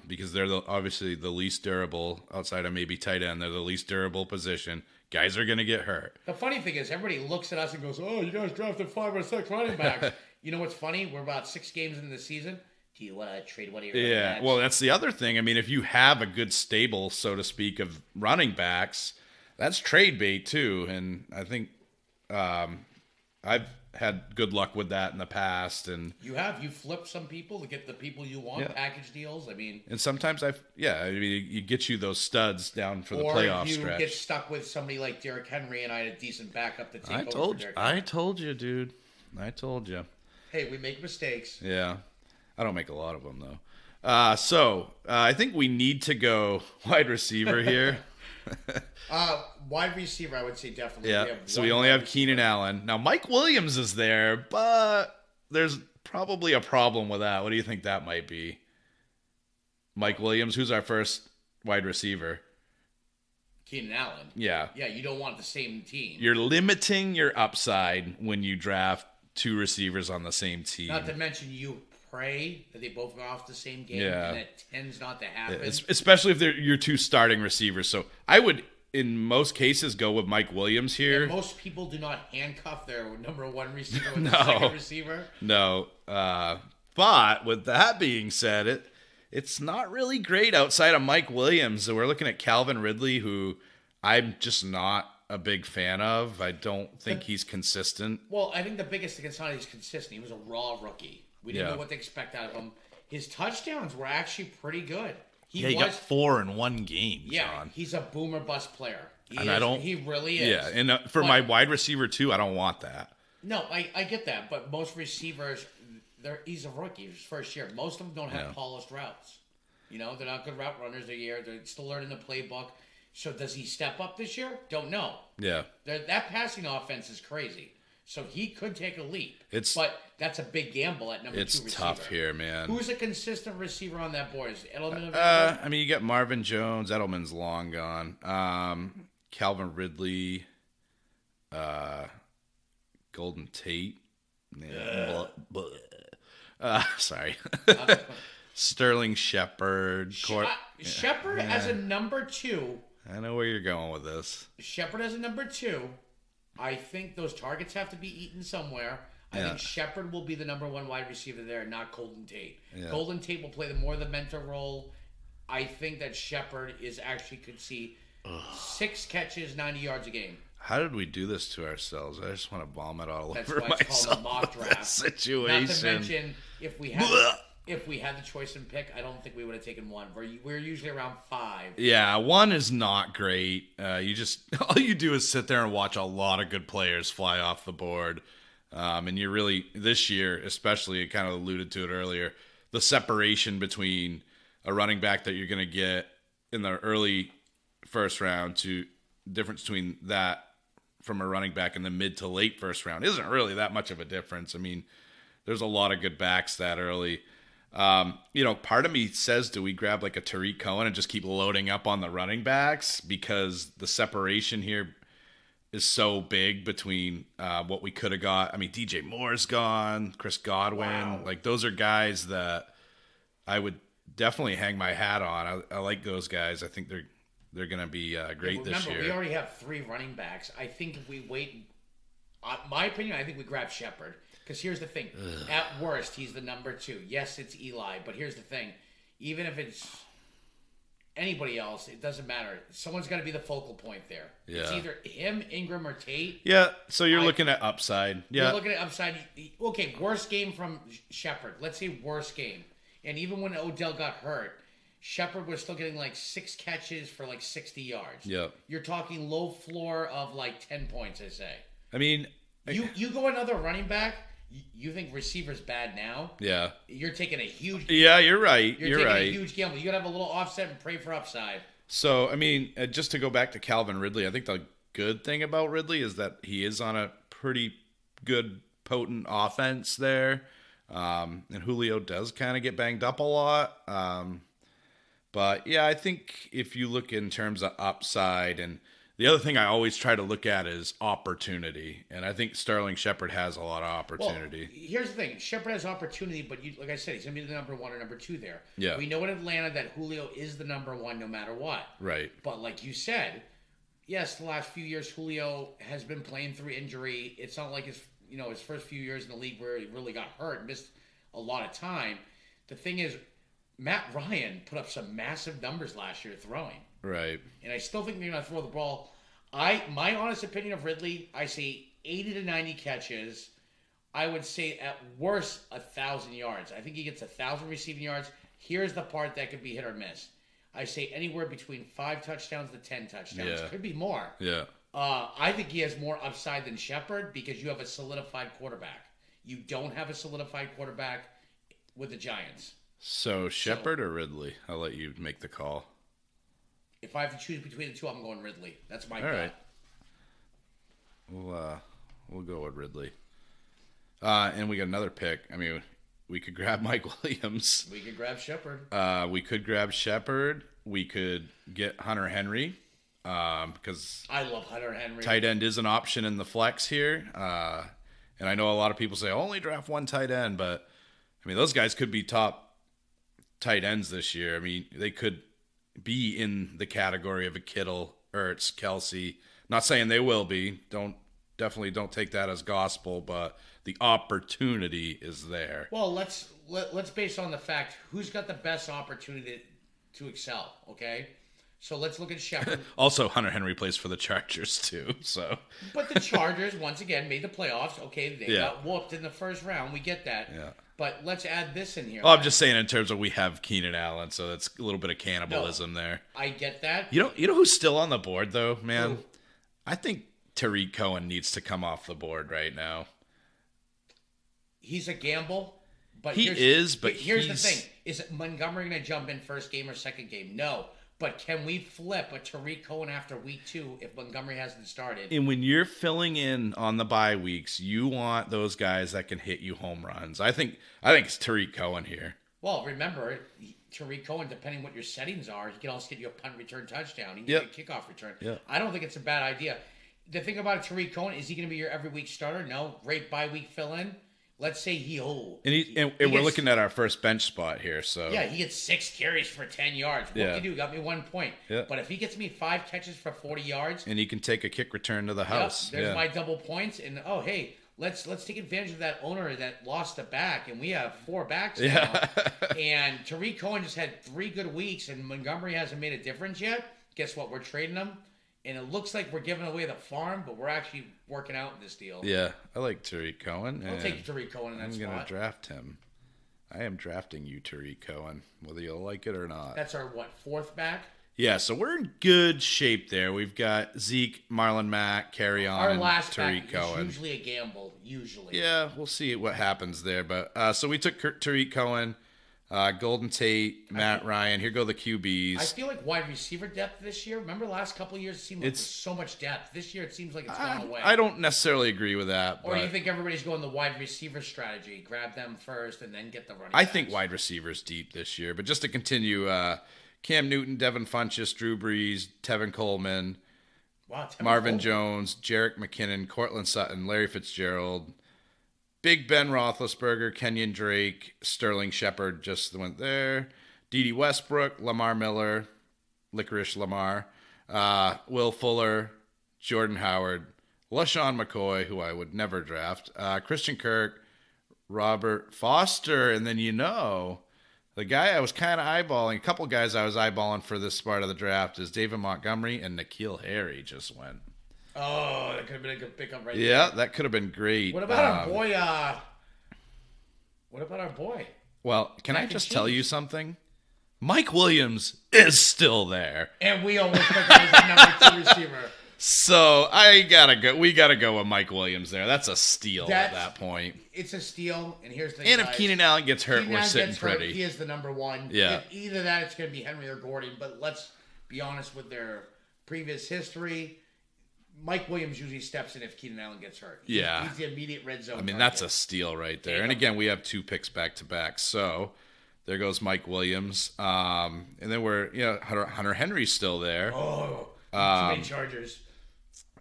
Because they're obviously the least durable outside of maybe tight end. They're the least durable position. Guys are going to get hurt. The funny thing is, everybody looks at us and goes, "Oh, you guys drafted 5 or 6 running backs." You know what's funny? We're about 6 games into the season. Do you want to trade one of your running backs? Well, that's the other thing. I mean, if you have a good stable, so to speak, of running backs, that's trade bait too. And I think I've had good luck with that in the past. And you flipped some people to get the people you want, package deals. I mean, and sometimes you get you those studs down for the playoff stretch. Or you get stuck with somebody like Derrick Henry, and I had a decent backup to take over for Derrick Henry. I told you, dude. I told you. Hey, we make mistakes. Yeah. I don't make a lot of them, though. So I think we need to go wide receiver here. Wide receiver, I would say definitely. Yeah, so we only have Keenan Allen. Now, Mike Williams is there, but there's probably a problem with that. What do you think that might be? Mike Williams, who's our first wide receiver? Keenan Allen. Yeah. Yeah, you don't want the same team. You're limiting your upside when you draft 2 receivers on the same team. Not to mention you pray that they both go off the same game, and it tends not to happen. Especially if they're your 2 starting receivers. So I would, in most cases, go with Mike Williams here. And most people do not handcuff their number 1 receiver with the second receiver. No. But with that being said, it's not really great outside of Mike Williams. So we're looking at Calvin Ridley, who I'm just not a big fan of. I don't think he's consistent. Well, I think the biggest thing is not he's consistent. He was a raw rookie. We didn't know what to expect out of him. His touchdowns were actually pretty good. He got 4 in one game, Yeah, John. he's a boomer bust player. He really is. Yeah, and for my wide receiver, too, I don't want that. No, I get that, but most receivers, he's a rookie, his first year. Most of them don't have polished routes. You know, they're not good route runners a year. They're still learning the playbook. So does he step up this year? Don't know. Yeah. That passing offense is crazy. So he could take a leap. But that's a big gamble at number 2 receiver. It's tough here, man. Who's a consistent receiver on that board? Is Edelman available? I mean, you got Marvin Jones. Edelman's long gone. Calvin Ridley. Golden Tate. Sorry. Sterling Shepard. Shepard as a number 2. I know where you're going with this. Shepard as a number 2. I think those targets have to be eaten somewhere. I think Shepard will be the number 1 wide receiver there, not Golden Tate. Yeah. Golden Tate will play more of the mentor role. I think that Shepard could see 6 catches, 90 yards a game. How did we do this to ourselves? I just want to vomit all That's over why myself. It's called a mock draft situation. Not to mention, if we had the choice and pick, I don't think we would have taken 1. We're usually around 5. Yeah, 1 is not great. All you do is sit there and watch a lot of good players fly off the board. And you're really, this year especially, you kind of alluded to it earlier, the separation between a running back that you're going to get in the early first round to difference between that from a running back in the mid to late first round isn't really that much of a difference. I mean, there's a lot of good backs that early. Part of me says, do we grab like a Tariq Cohen and just keep loading up on the running backs because the separation here is so big between what we could have got. I mean, DJ Moore's gone, Chris Godwin. Wow. Like, those are guys that I would definitely hang my hat on. I like those guys. I think they're going to be great this year. Remember, we already have 3 running backs. I think if we wait, my opinion, I think we grab Shepard. Because here's the thing. At worst, he's the number 2. Yes, it's Eli, but here's the thing. Even if it's anybody else, it doesn't matter. Someone's got to be the focal point there. Yeah. It's either him, Ingram, or Tate. Yeah, so you're looking at upside. Yeah. You're looking at upside. Okay, worst game from Shepard. Let's say worst game. And even when Odell got hurt, Shepard was still getting like 6 catches for like 60 yards. Yep. You're talking low floor of like 10 points, I say. I mean, You go another running back, you think receiver's bad now? yeah. You're taking a huge Yeah, you're right. You're You're taking right. a huge gamble. You got to have a little offset and pray for upside. So, I mean, just to go back to Calvin Ridley, I think the good thing about Ridley is that he is on a pretty good, potent offense there. And Julio does kind of get banged up a lot. But, yeah, I think if you look in terms of upside, and the other thing I always try to look at is opportunity. And I think Sterling Shepard has a lot of opportunity. Well, here's the thing. Shepard has opportunity, but like I said, he's going to be the number 1 or number 2 there. Yeah. We know in Atlanta that Julio is the number 1 no matter what. Right. But like you said, yes, the last few years Julio has been playing through injury. It's not like his first few years in the league where he really got hurt, missed a lot of time. The thing is, Matt Ryan put up some massive numbers last year throwing. Right. And I still think they're going to throw the ball. My honest opinion of Ridley, I say 80 to 90 catches. I would say at worst 1,000 yards. I think he gets 1,000 receiving yards. Here's the part that could be hit or miss. I say anywhere between 5 touchdowns to 10 touchdowns. Yeah. Could be more. Yeah. I think he has more upside than Shepard because you have a solidified quarterback. You don't have a solidified quarterback with the Giants. So, Shepard or Ridley? I'll let you make the call. If I have to choose between the two, I'm going Ridley. That's my All gut. right. We'll go with Ridley. And we got another pick. I mean, we could grab Mike Williams. We could grab Shepard. We could grab Shepard. We could get Hunter Henry because I love Hunter Henry. tight end is an option in the flex here. And I know a lot of people say only draft one tight end, but I mean those guys could be top tight ends this year. I mean they could be in the category of a Kittle, Ertz, Kelsey. Not saying they will be. Definitely don't take that as gospel, but the opportunity is there. Well, let's base on the fact who's got the best opportunity to excel. Okay, so let's look at Shepard. Also, Hunter Henry plays for the Chargers too. So, But the Chargers once again made the playoffs. Okay, they Yeah. got whooped in the first round. We get that. Yeah. But let's add this in here. well, I'm just saying in terms of we have Keenan Allen, so that's a little bit of cannibalism there. I get that. You know who's still on the board though, man? Who? I think Tariq Cohen needs to come off the board right now. He's a gamble. But He is, but here's he's- the thing: is Montgomery going to jump in first game or second game? No. But can we flip a Tariq Cohen after week 2 if Montgomery hasn't started? And when you're filling in on the bye weeks, you want those guys that can hit you home runs. I think it's Tariq Cohen here. Well, remember, Tariq Cohen, depending what your settings are, he can also get you a punt return touchdown. He can Yep. get a kickoff return. Yep. I don't think it's a bad idea. The thing about Tariq Cohen, is he going to be your every week starter? No. Great bye week fill in. Let's say And he we're gets- looking at our first bench spot here, so Yeah, he gets 6 carries for 10 yards. What Yeah. can you do? Got me 1 point. Yeah. But if he gets me 5 catches for 40 yards, and he can take a kick return to the yep, house. there's Yeah. my double points. And oh, hey, let's take advantage of that owner that lost a back, and we have 4 backs now. And Tariq Cohen just had 3 good weeks, and Montgomery hasn't made a difference yet. Guess what? We're trading him, and it looks like we're giving away the farm, but we're actually working out in this deal. Yeah, I like Tariq Cohen. I'll and take Tariq Cohen in that I'm spot. going to draft him. I am drafting you, Tariq Cohen, whether you like it or not. That's our, 4th back? Yeah, so we're in good shape there. We've got Zeke, Marlon Mack, Carry On, Our and last Tariq back Cohen. is usually a gamble, usually. Yeah, we'll see what happens there. But so we took Tariq Cohen, Golden Tate, Matt Ryan. Here go the QBs. I feel like wide receiver depth this year. Remember the last couple of years, it seemed like It's- there's so much depth. This year, it seems like it's gone away. I don't necessarily agree with that. Or but you think everybody's going the wide receiver strategy? Grab them first and then get the running I backs? think wide receivers deep this year. But just to continue, Cam Newton, Devin Funchess, Drew Brees, Tevin Coleman, Wow, Tevin Marvin Coleman. Jones, Jarek McKinnon, Cortland Sutton, Larry Fitzgerald, Big Ben Roethlisberger, Kenyon Drake, Sterling Shepard just went there, Dede Westbrook, Lamar Miller, Licorice Lamar, Will Fuller, Jordan Howard, LaShawn McCoy, who I would never draft, Christian Kirk, Robert Foster, and then The guy I was kind of eyeballing, a couple guys I was eyeballing for this part of the draft is David Montgomery and N'Keal Harry just went. Oh, that could have been a good pickup right there. Yeah, that could have been great. What about our boy? What about our boy? Well, can I Mac and just tell cheese. you something? Mike Williams is still there. And we almost took him as the number 2 receiver. So we gotta go with Mike Williams there. That's a steal at that point. It's a steal, and here's the And if Keenan Allen gets hurt, Keenan we're Allen sitting gets hurt, pretty. he is the number 1. Yeah. If either that, it's going to be Henry or Gordon. But let's be honest with their previous history. Mike Williams usually steps in if Keenan Allen gets hurt. He's the immediate red zone. I mean, target. that's a steal right there. And again, we have 2 picks back to back. So there goes Mike Williams. And then Hunter Henry's still there. Oh, too many Chargers.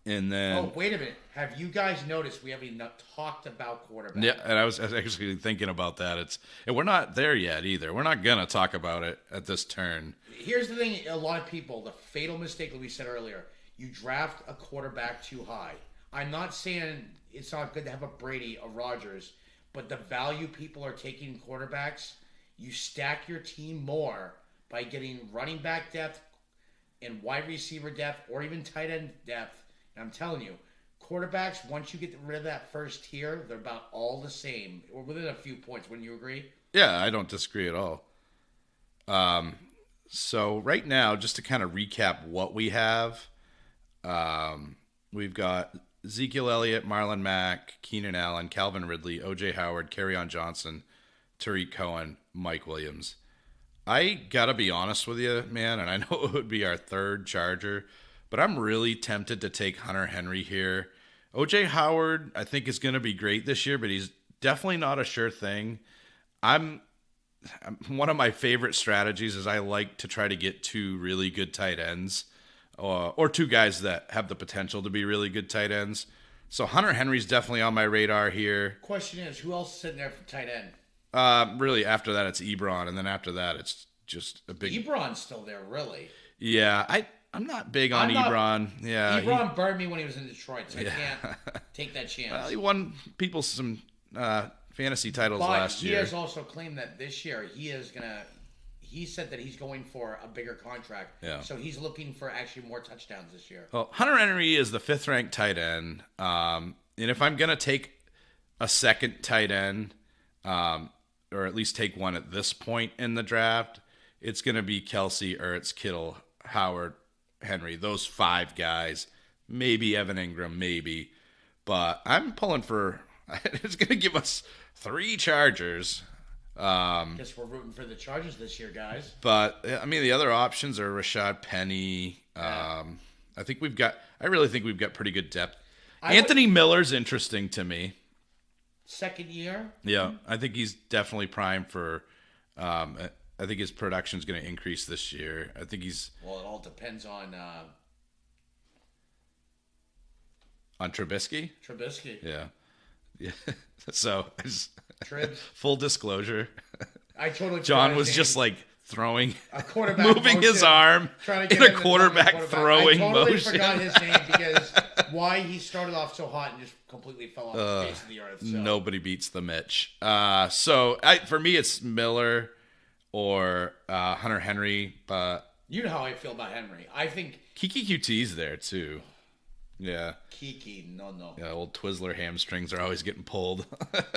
And then Oh, wait a minute. Have you guys noticed we haven't even talked about quarterback? yeah, and I was actually thinking about that. And we're not there yet either. We're not gonna talk about it at this turn. Here's the thing: a lot of people, the fatal mistake that we said earlier, you draft a quarterback too high. I'm not saying it's not good to have a Brady, a Rodgers, but the value people are taking in quarterbacks, you stack your team more by getting running back depth and wide receiver depth, or even tight end depth. And I'm telling you, quarterbacks, once you get rid of that first tier, they're about all the same, or within a few points. Wouldn't you agree? Yeah, I don't disagree at all. So right now, just to kind of recap what we have, we've got Ezekiel Elliott, Marlon Mack, Keenan Allen, Calvin Ridley, O.J. Howard, Kerryon Johnson, Tariq Cohen, Mike Williams. I gotta be honest with you, man, and I know it would be our 3rd Charger, but I'm really tempted to take Hunter Henry here. O.J. Howard, I think, is going to be great this year, but he's definitely not a sure thing. One of my favorite strategies is I like to try to get 2 really good tight ends, or 2 guys that have the potential to be really good tight ends. So Hunter Henry's definitely on my radar here. Question is, who else is sitting there for tight end? Really, after that, it's Ebron, and then after that, it's just a big... Ebron's still there, really. Yeah, I'm not big on Ebron. Yeah, Ebron burned me when he was in Detroit, so I can't take that chance. Well, he won people some fantasy titles last year. He has also claimed that this year he said that he's going for a bigger contract. Yeah. So he's looking for actually more touchdowns this year. Well, Hunter Henry is the 5th ranked tight end. And if I'm going to take a second tight end, or at least take one at this point in the draft, it's going to be Kelsey, Ertz, Kittle, Howard, Henry. Those 5 guys. Maybe Evan Ingram, maybe. But I'm pulling for... It's going to give us 3 Chargers. Guess we're rooting for the Chargers this year, guys. But I mean, the other options are Rashad Penny. I really think we've got pretty good depth. Anthony Miller's interesting to me. Second year. Yeah, I think he's definitely primed for. I think his production's going to increase this year. I think he's. Well, it all depends on Trubisky. Trubisky. Yeah. So, Tribs. full disclosure, I totally. John was just like throwing, a quarterback moving his motion, arm trying to in get a him to quarterback throw throwing I totally motion. forgot his name because why he started off so hot and just completely fell off the face of the earth. So. Nobody beats the Mitch. For me, it's Miller or Hunter Henry, but You know how I feel about Henry. I think Kiki QT's there too. Yeah. Kiki, no. Yeah, old Twizzler hamstrings are always getting pulled.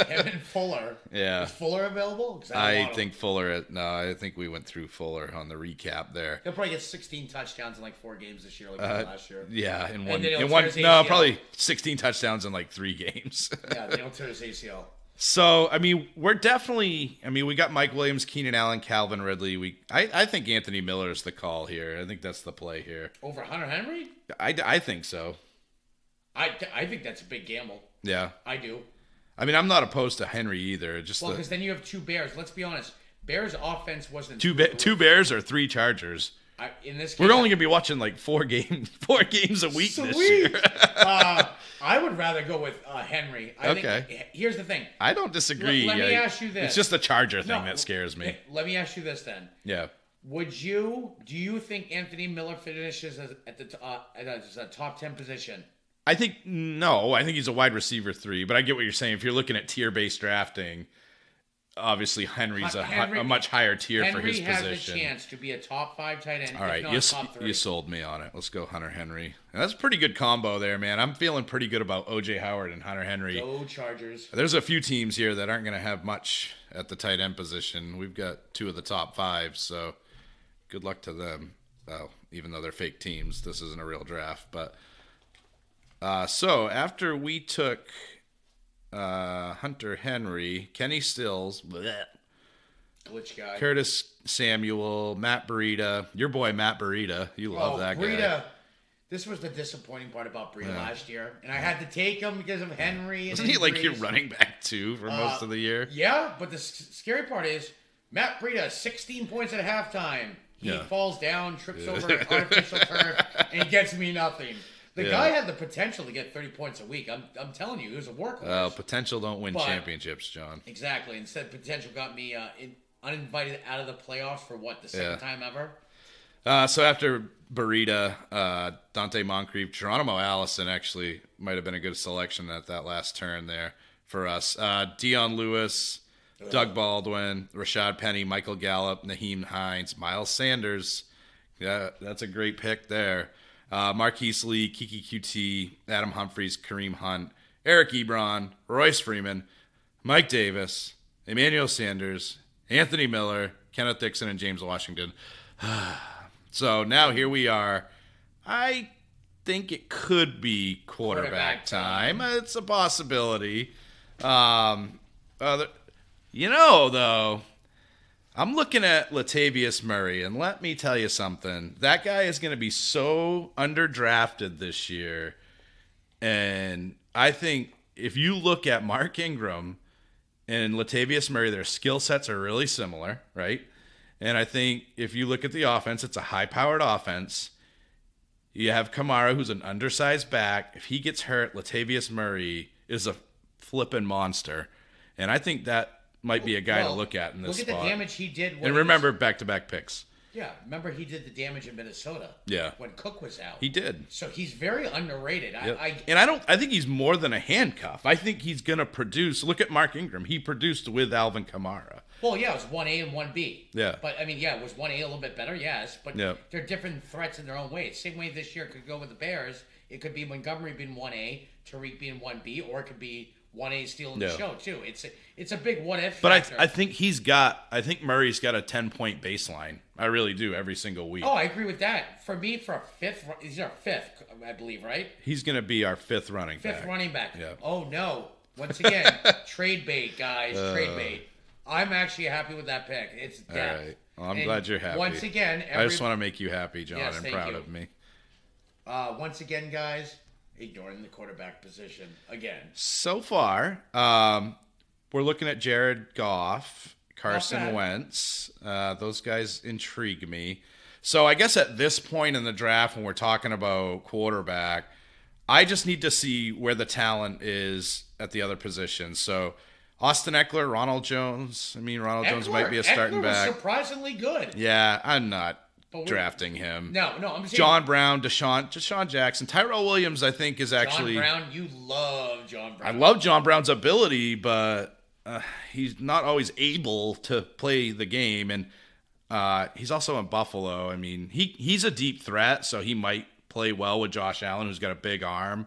Him and Fuller. Yeah. Is Fuller available? 'Cause I want him. think I think we went through Fuller on the recap there. He'll probably get 16 touchdowns in like 4 games this year, like he did last year. Yeah, then he'll tear his no, ACL. probably 16 touchdowns in like 3 games. Yeah, they don't tear his ACL. So, I mean, we got Mike Williams, Keenan Allen, Calvin Ridley. I think Anthony Miller is the call here. I think that's the play here. Over Hunter Henry? I think so. I think that's a big gamble. Yeah. I do. I mean, I'm not opposed to Henry either. Just Well, because then you have 2 Bears. Let's be honest. Bears' offense wasn't... two Bears or 3 Chargers. In this case, We're only going to be watching like 4 games a week this year. I would rather go with Henry. I think, here's the thing. I don't disagree. Let me ask you this. It's just the Charger thing No, that scares me. Let me ask you this then. Yeah. Do you think Anthony Miller finishes at a top 10 position? I think he's a wide receiver 3, but I get what you're saying. If you're looking at tier-based drafting, obviously Henry's Henry- a much higher tier for his Henry has position. a chance to be a top 5 tight end. All right, if not top 3. you sold me on it. Let's go Hunter Henry. And that's a pretty good combo there, man. I'm feeling pretty good about O.J. Howard and Hunter Henry. Go Chargers. There's a few teams here that aren't going to have much at the tight end position. We've got 2 of the top 5, so good luck to them. Well, even though they're fake teams, this isn't a real draft. But so after we took Hunter Henry, Kenny Stills, bleh, Glitch guy. Curtis Samuel, Matt Breida, your boy Matt Breida. You love that Breida. guy. This was the disappointing part about Breida last year, and I had to take him because of Henry. And Wasn't he like your injuries. running back too for most of the year? Yeah, but the scary part is Matt Breida, 16 points at halftime. He falls down, trips over an artificial turf, and gets me nothing. The guy had the potential to get 30 points a week. I'm telling you, he was a workhorse. Potential don't win But- championships, John. Exactly. Instead, potential got me uninvited out of the playoffs for the second time ever. So after Burita, Dante Moncrief, Geronimo Allison actually might have been a good selection at that last turn there for us. Dion Lewis, Doug Baldwin, Rashad Penny, Michael Gallup, Naheem Hines, Miles Sanders. Yeah, that's a great pick there. Marquise Lee, Kiki QT, Adam Humphries, Kareem Hunt, Eric Ebron, Royce Freeman, Mike Davis, Emmanuel Sanders, Anthony Miller, Kenneth Dixon, and James Washington. So now here we are. I think it could be quarterback time. It's a possibility. Though, I'm looking at Latavius Murray, and let me tell you something. That guy is going to be so underdrafted this year. And I think if you look at Mark Ingram and Latavius Murray, their skill sets are really similar, right? And I think if you look at the offense, it's a high-powered offense. You have Kamara, who's an undersized back. If he gets hurt, Latavius Murray is a flipping monster. And I think that might be a guy to look at in this spot. Look at the damage he did. And remember, back-to-back picks. Yeah, remember he did the damage in Minnesota. Yeah. When Cook was out. He did. So he's very underrated. Yep. I think he's more than a handcuff. I think he's going to produce. Look at Mark Ingram. He produced with Alvin Kamara. Well, yeah, it was 1A and 1B. Yeah. But, I mean, yeah, was 1A a little bit better? Yes. But they're different threats in their own way. Same way this year could go with the Bears. It could be Montgomery being 1A, Tariq being 1B, or it could be 1A stealing the show, too. It's a big what-if factor. But I think Murray's got a 10-point baseline. I really do, every single week. Oh, I agree with that. For me, for a fifth, he's our fifth, I believe, right? He's going to be our fifth running back. Fifth running back. Yeah. Oh, no. Once again, trade bait, guys. Trade bait. I'm actually happy with that pick. It's depth. All right. Well, I'm glad you're happy. Once again, I just want to make you happy, John, Yes, and thank proud you. of me. Once again, guys, ignoring the quarterback position again. So far, we're looking at Jared Goff, Carson Wentz. Those guys intrigue me. So I guess at this point in the draft, when we're talking about quarterback, I just need to see where the talent is at the other positions. So Austin Eckler, Ronald Jones. I mean, Ronald Jones might be a starting Eckler was back. surprisingly good. Yeah, I'm not drafting him. No, I'm saying John Brown, Deshaun Jackson, Tyrell Williams. I think is actually John Brown. You love John Brown. I love John Brown's ability, but he's not always able to play the game, and he's also in Buffalo. I mean, he's a deep threat, so he might play well with Josh Allen, who's got a big arm.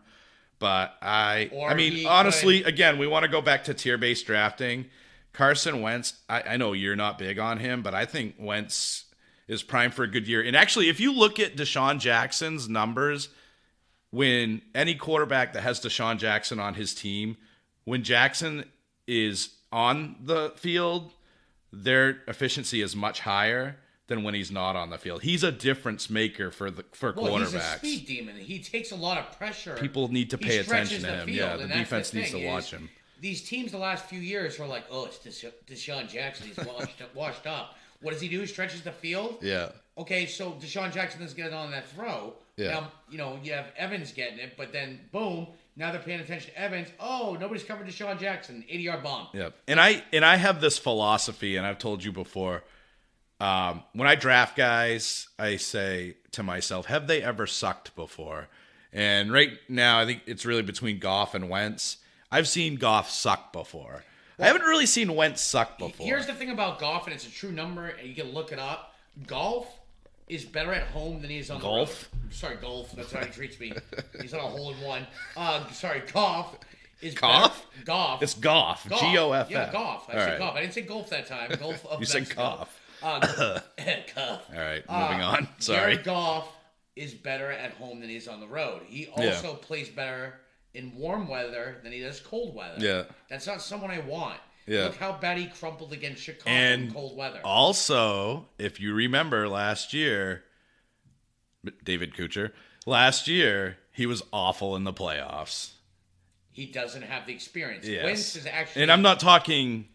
But honestly, again, we want to go back to tier-based drafting. Carson Wentz, I know you're not big on him, but I think Wentz is primed for a good year. And actually, if you look at Deshaun Jackson's numbers, when any quarterback that has Deshaun Jackson on his team, when Jackson is on the field, their efficiency is much higher than when he's not on the field. He's a difference maker for quarterbacks. He's a speed demon. He takes a lot of pressure. People need to pay attention to him. Field, the defense needs to watch him. These teams the last few years are like, oh, it's Deshaun Jackson. He's washed up. What does he do? He stretches the field? Yeah. Okay, so Deshaun Jackson doesn't get on that throw. Yeah. Now, you have Evans getting it, but then, boom, now they're paying attention to Evans. Oh, nobody's covered Deshaun Jackson. 80-yard bomb. Yep. And I have this philosophy, and I've told you before, when I draft guys, I say to myself, have they ever sucked before? And right now, I think it's really between Goff and Wentz. I've seen Goff suck before. I haven't really seen Wentz suck before. Here's the thing about Goff, and it's a true number, and you can look it up. Golf is better at home than he is on the road. Sorry, golf. That's how he treats me. He's on a hole-in-one. Goff is Goff? better. Goff. It's Goff. G-O-F-F. Yeah, Goff. I All said right. Goff. I didn't say golf that time. Golf of You said Mexico. cough. Goff. All right, moving on. Sorry. Jared Goff is better at home than he is on the road. He also plays better in warm weather than he does cold weather. Yeah. That's not someone I want. Yeah. Look how bad he crumpled against Chicago And in cold weather. Also, if you remember last year, David Kuchar, last year, he was awful in the playoffs. He doesn't have the experience. Yes. Wentz is actually... And I'm not talking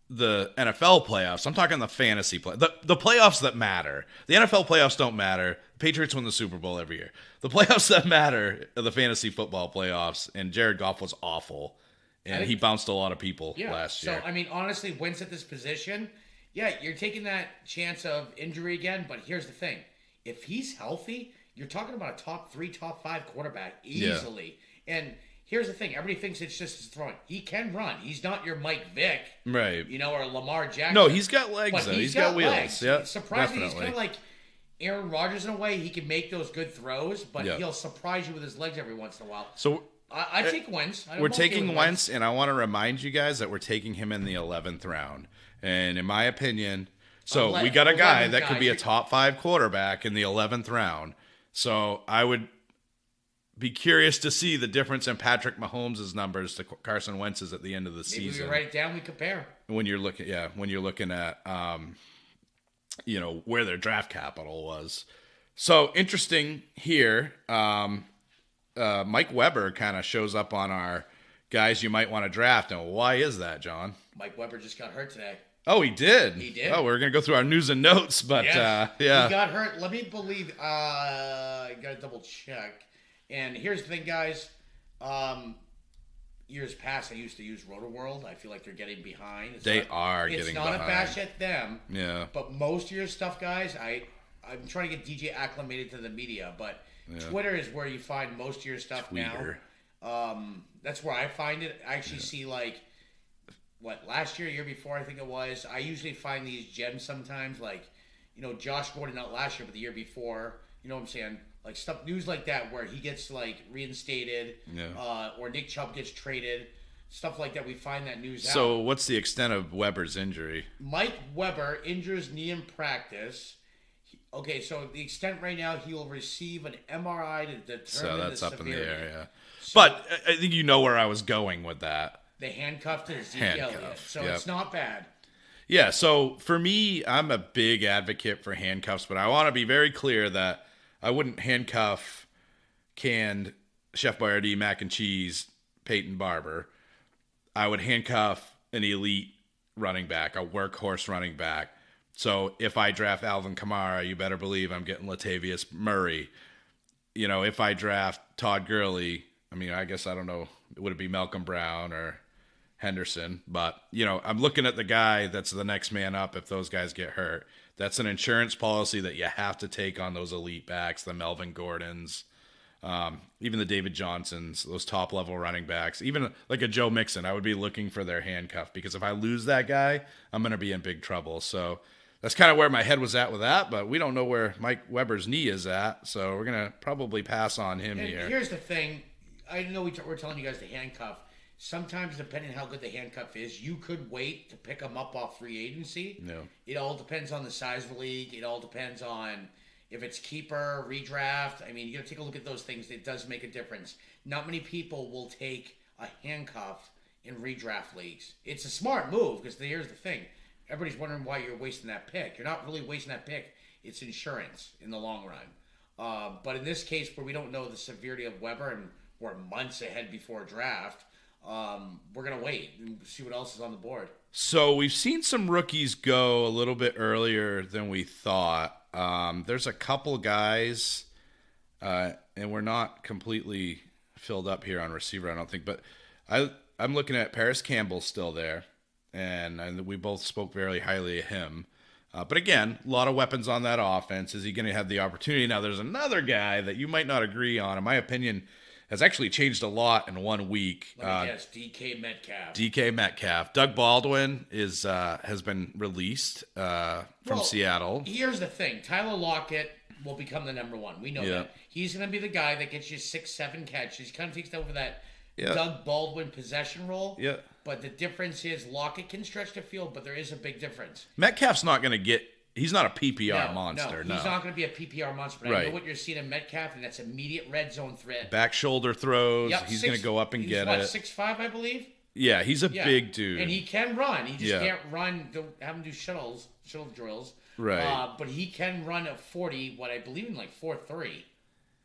the NFL playoffs. I'm talking the fantasy play. The playoffs that matter. The NFL playoffs don't matter. Patriots win the Super Bowl every year. The playoffs that matter are the fantasy football playoffs, and Jared Goff was awful. And he bounced a lot of people last year. So, I mean, honestly, Wentz at this position, you're taking that chance of injury again, but here's the thing. If he's healthy, you're talking about a top 3, top 5 quarterback easily. Yeah. And here's the thing. Everybody thinks it's just his throwing. He can run. He's not your Mike Vick. Right. Or Lamar Jackson. No, he's got legs, but though. He's got wheels. Legs. Yeah, surprisingly, definitely. he's kind of like Aaron Rodgers in a way. He can make those good throws, but he'll surprise you with his legs every once in a while. So I take Wentz. We're taking Wentz, and I want to remind you guys that we're taking him in the 11th round. And in my opinion, we got a guy that could be a top 5 quarterback in the 11th round. So I would be curious to see the difference in Patrick Mahomes' numbers to Carson Wentz's at the end of the season. Maybe we write it down. We compare. When you're looking at where their draft capital was. So interesting here. Mike Weber kind of shows up on our guys you might want to draft. And why is that, John? Mike Weber just got hurt today. Oh, he did? He did. Oh, we're going to go through our news and notes, but yes. He got hurt. Let me believe. I got to double check. And here's the thing, guys. Years past, I used to use RotoWorld. I feel like they're getting behind. It's getting behind. It's not a bash at them. Yeah. But most of your stuff, guys, I'm trying to get DJ acclimated to the media, but Twitter is where you find most of your stuff now. That's where I find it. I actually see last year, year before, I think it was. I usually find these gems sometimes, Josh Gordon, not last year, but the year before. You know what I'm saying? Like stuff, news like that, where he gets reinstated, or Nick Chubb gets traded, stuff like that. We find that news out. So, what's the extent of Weber's injury? Mike Weber injures knee in practice. So the extent right now, he will receive an MRI to determine so that's the up severity. In the air, yeah. So, but I think you know where I was going with that. The handcuff to Zeke Elliott. So it's not bad. Yeah, so for me, I'm a big advocate for handcuffs, but I want to be very clear that I wouldn't handcuff canned Chef Boyardee mac and cheese Peyton Barber. I would handcuff an elite running back, a workhorse running back. So if I draft Alvin Kamara, you better believe I'm getting Latavius Murray. If I draft Todd Gurley, I guess I don't know, would it be Malcolm Brown or Henderson? But, I'm looking at the guy that's the next man up if those guys get hurt. That's an insurance policy that you have to take on those elite backs, the Melvin Gordons, even the David Johnsons, those top-level running backs. Even like a Joe Mixon, I would be looking for their handcuff because if I lose that guy, I'm going to be in big trouble. So that's kind of where my head was at with that, but we don't know where Mike Weber's knee is at, so we're going to probably pass on him here. Here's the thing. I know we're telling you guys to handcuff. Sometimes, depending on how good the handcuff is, you could wait to pick them up off free agency. No. It all depends on the size of the league. It all depends on if it's keeper, redraft. You got to take a look at those things. It does make a difference. Not many people will take a handcuff in redraft leagues. It's a smart move because here's the thing. Everybody's wondering why you're wasting that pick. You're not really wasting that pick. It's insurance in the long run. But in this case, where we don't know the severity of Weber and we're months ahead before draft, we're going to wait and see what else is on the board. So we've seen some rookies go a little bit earlier than we thought. There's a couple guys, and we're not completely filled up here on receiver, I don't think. But I'm looking at Paris Campbell still there, and we both spoke very highly of him. But again, a lot of weapons on that offense. Is he going to have the opportunity? Now, there's another guy that you might not agree on. In my opinion, has actually changed a lot in 1 week. Let me guess, DK Metcalf. DK Metcalf. Doug Baldwin has been released from Seattle. Here's the thing. Tyler Lockett will become the number one. We know that. He's going to be the guy that gets you 6-7 catches. He kind of takes over that Doug Baldwin possession role. Yeah. But the difference is Lockett can stretch the field, but there is a big difference. Metcalf's not going to get – he's not a PPR monster. No, he's not going to be a PPR monster. But I know what you're seeing in Metcalf, and that's immediate red zone threat. Back shoulder throws. Yep, he's going to go up and get it. 6'5", I believe? Yeah, he's a big dude. And he can run. He just can't run. Don't have him do shuttle drills. Right. But he can run a 40, what I believe in like 4.3.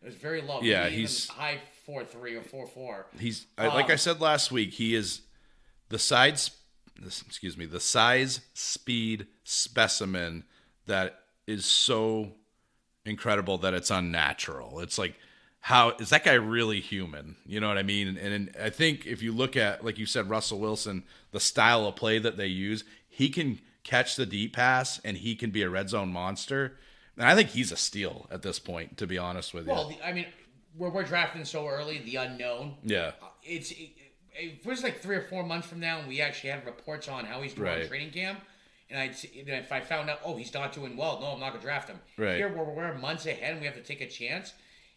It was very low. Yeah, he's high 4.3 or 4.4. He's like I said last week, he is the size speed specimen that is so incredible that it's unnatural. It's like, how is that guy really human? You know what I mean? And I think if you look at, like you said, Russell Wilson, the style of play that they use, he can catch the deep pass and he can be a red zone monster. And I think he's a steal at this point, to be honest with you. Well, I mean, we're drafting so early, the unknown. Yeah. It was like 3 or 4 months from now, and we actually had reports on how he's doing in training camp. And if I found out, he's not doing well, no, I'm not going to draft him. Right. Here, where we're months ahead and we have to take a chance,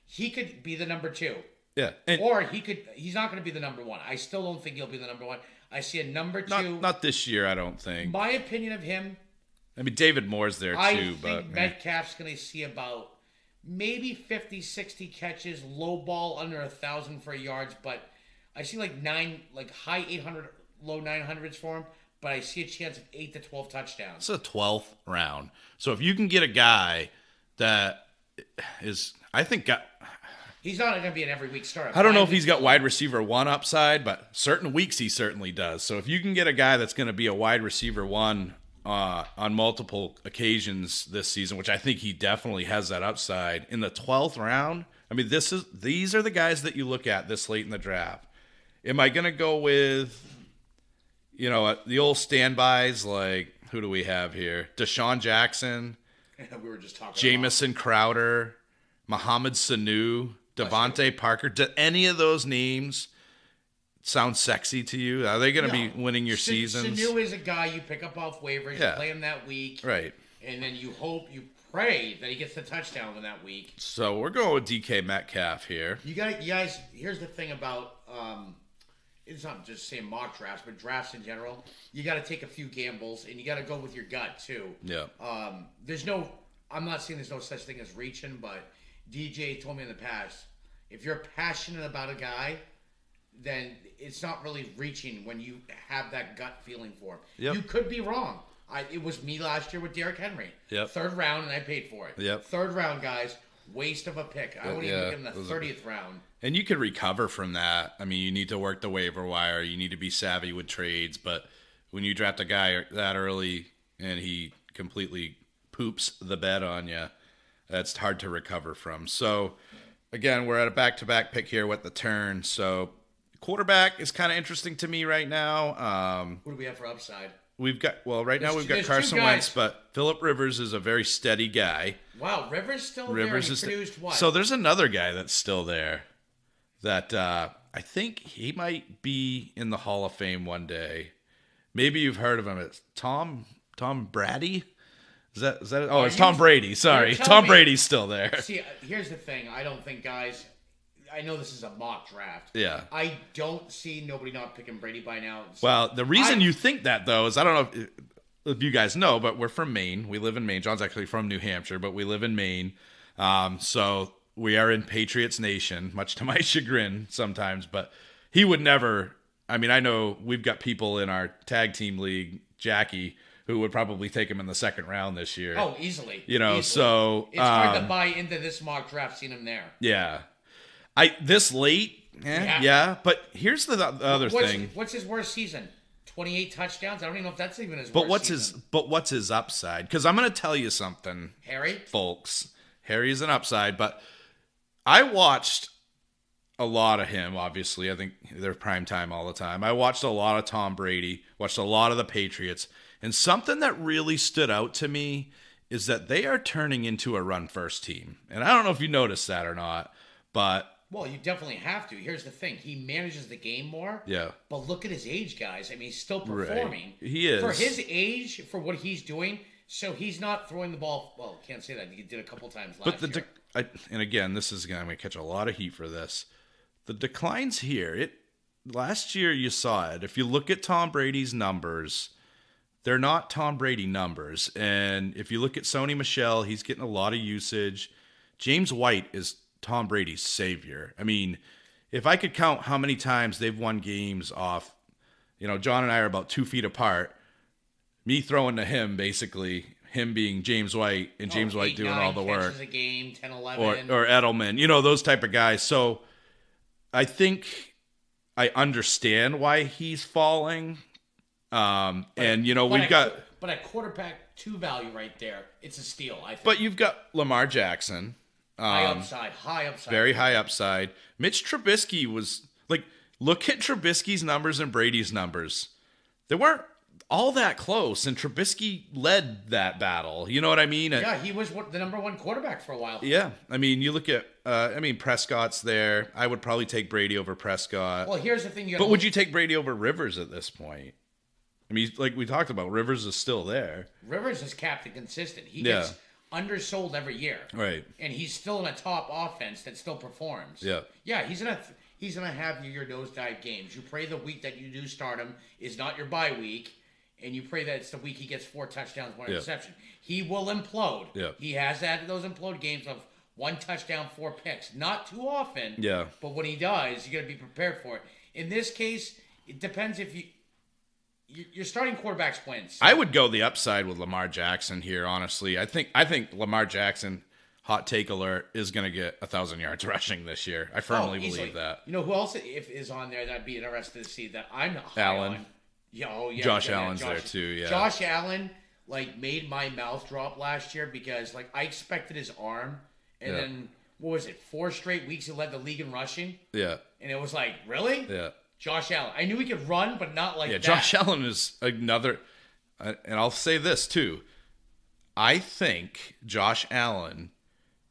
he could be the number 2. Yeah. Or he's not going to be the number 1. I still don't think he'll be the number 1. I see a number 2. Not this year, I don't think. My opinion of him. I mean, David Moore's there too. I think Metcalf's going to see about maybe 50, 60 catches, low ball under 1,000 for yards, but I see like high 800, low 900s for him. But I see a chance of 8 to 12 touchdowns. It's a 12th round. So if you can get a guy that is, I think, he's not going to be an every week starter. I don't know if he's got wide receiver 1 upside, but certain weeks he certainly does. So if you can get a guy that's going to be a wide receiver 1 on multiple occasions this season, which I think he definitely has that upside in the 12th round. I mean, these are the guys that you look at this late in the draft. Am I going to go with, the old standbys, like, who do we have here? Deshaun Jackson, we were just talking Jamison Crowder, Mohamed Sanu, Devontae Parker. Do any of those names sound sexy to you? Are they going to be winning your seasons? Sanu is a guy you pick up off waivers, you play him that week. Right. And then you pray that he gets the touchdown in that week. So we're going with DK Metcalf here. You guys, here's the thing about it's not just saying mock drafts, but drafts in general. You got to take a few gambles, and you got to go with your gut too. Yeah. I'm not saying there's no such thing as reaching, but DJ told me in the past, if you're passionate about a guy, then it's not really reaching when you have that gut feeling for him. Yep. You could be wrong. It was me last year with Derrick Henry. Yep. 3rd round, and I paid for it. Yep. 3rd round, guys. Waste of a pick. I wouldn't even get him the 30th round. And you can recover from that. I mean, you need to work the waiver wire. You need to be savvy with trades. But when you draft a guy that early and he completely poops the bed on you, that's hard to recover from. So, again, we're at a back-to-back pick here with the turn. So, quarterback is kind of interesting to me right now. Who do we have for upside? We've got Carson Wentz, but Phillip Rivers is a very steady guy. Wow, Rivers still there. He produced what? So there's another guy that's still there that I think he might be in the Hall of Fame one day. Maybe you've heard of him. It's Tom Brady. Is that it? Oh, it's Tom Brady. Sorry, Tom Brady's still there. See, here's the thing. I don't think guys. I know this is a mock draft. Yeah. I don't see nobody not picking Brady by now. So well, the reason you think that, though, is I don't know if you guys know, but we're from Maine. We live in Maine. John's actually from New Hampshire, but we live in Maine. So we are in Patriots Nation, much to my chagrin sometimes. But he would never – I mean, I know we've got people in our tag team league, Jackie, who would probably take him in the 2nd round this year. Oh, easily. So – it's hard to buy into this mock draft, seeing him there. Yeah. This late, but here's the other thing. What's his worst season? 28 touchdowns? I don't even know if that's even his worst season. But what's his upside? Because I'm going to tell you something, Harry? Folks. Harry is an upside, but I watched a lot of him, obviously. I think they're prime time all the time. I watched a lot of Tom Brady, watched a lot of the Patriots, and something that really stood out to me is that they are turning into a run-first team. And I don't know if you noticed that or not, but Well, you definitely have to. Here's the thing: he manages the game more. Yeah. But look at his age, guys. I mean, he's still performing. Right. He is. For his age, for what he's doing. So he's not throwing the ball. Well, can't say that. He did a couple times last year. And again, this is going to catch a lot of heat for this. The declines here. Last year you saw it. If you look at Tom Brady's numbers, they're not Tom Brady numbers. And if you look at Sony Michel, he's getting a lot of usage. James White is Tom Brady's savior. I mean, if I could count how many times they've won games off, John and I are about 2 feet apart. Me throwing to him, basically, him being James White and James White doing all the work. A game, 10, 11. Or Edelman, those type of guys. So I think I understand why he's falling. But at quarterback 2 value right there, it's a steal, I think. But you've got Lamar Jackson. High upside. Very high upside. Mitch Trubisky was look at Trubisky's numbers and Brady's numbers. They weren't all that close, and Trubisky led that battle. You know what I mean? Yeah, he was the number 1 quarterback for a while. Yeah, I mean, you look at, Prescott's there. I would probably take Brady over Prescott. Well, here's the thing. But would you take Brady over Rivers at this point? I mean, like we talked about, Rivers is still there. Rivers is capped and consistent. He gets undersold every year. Right. And he's still in a top offense that still performs. Yeah. Yeah, he's gonna have your nosedive games. You pray the week that you do start him is not your bye week. And you pray that it's the week he gets 4 touchdowns, 1 interception. He will implode. Yeah. He has had those implode games of 1 touchdown, 4 picks. Not too often. Yeah. But when he does, you got to be prepared for it. In this case, it depends if you're starting quarterbacks wins. I would go the upside with Lamar Jackson here, honestly. I think Lamar Jackson, hot take alert, is going to get 1,000 yards rushing this year. I firmly believe that. You know who else is on there that'd be interested to see that I'm high Allen. on? Yeah, Josh Allen's there too, yeah. Josh Allen, made my mouth drop last year because, I expected his arm. And then, what was it, 4 straight weeks he led the league in rushing? Yeah. And it was really? Yeah. Josh Allen. I knew he could run, but not like that. Josh Allen is another, and I'll say this too. I think Josh Allen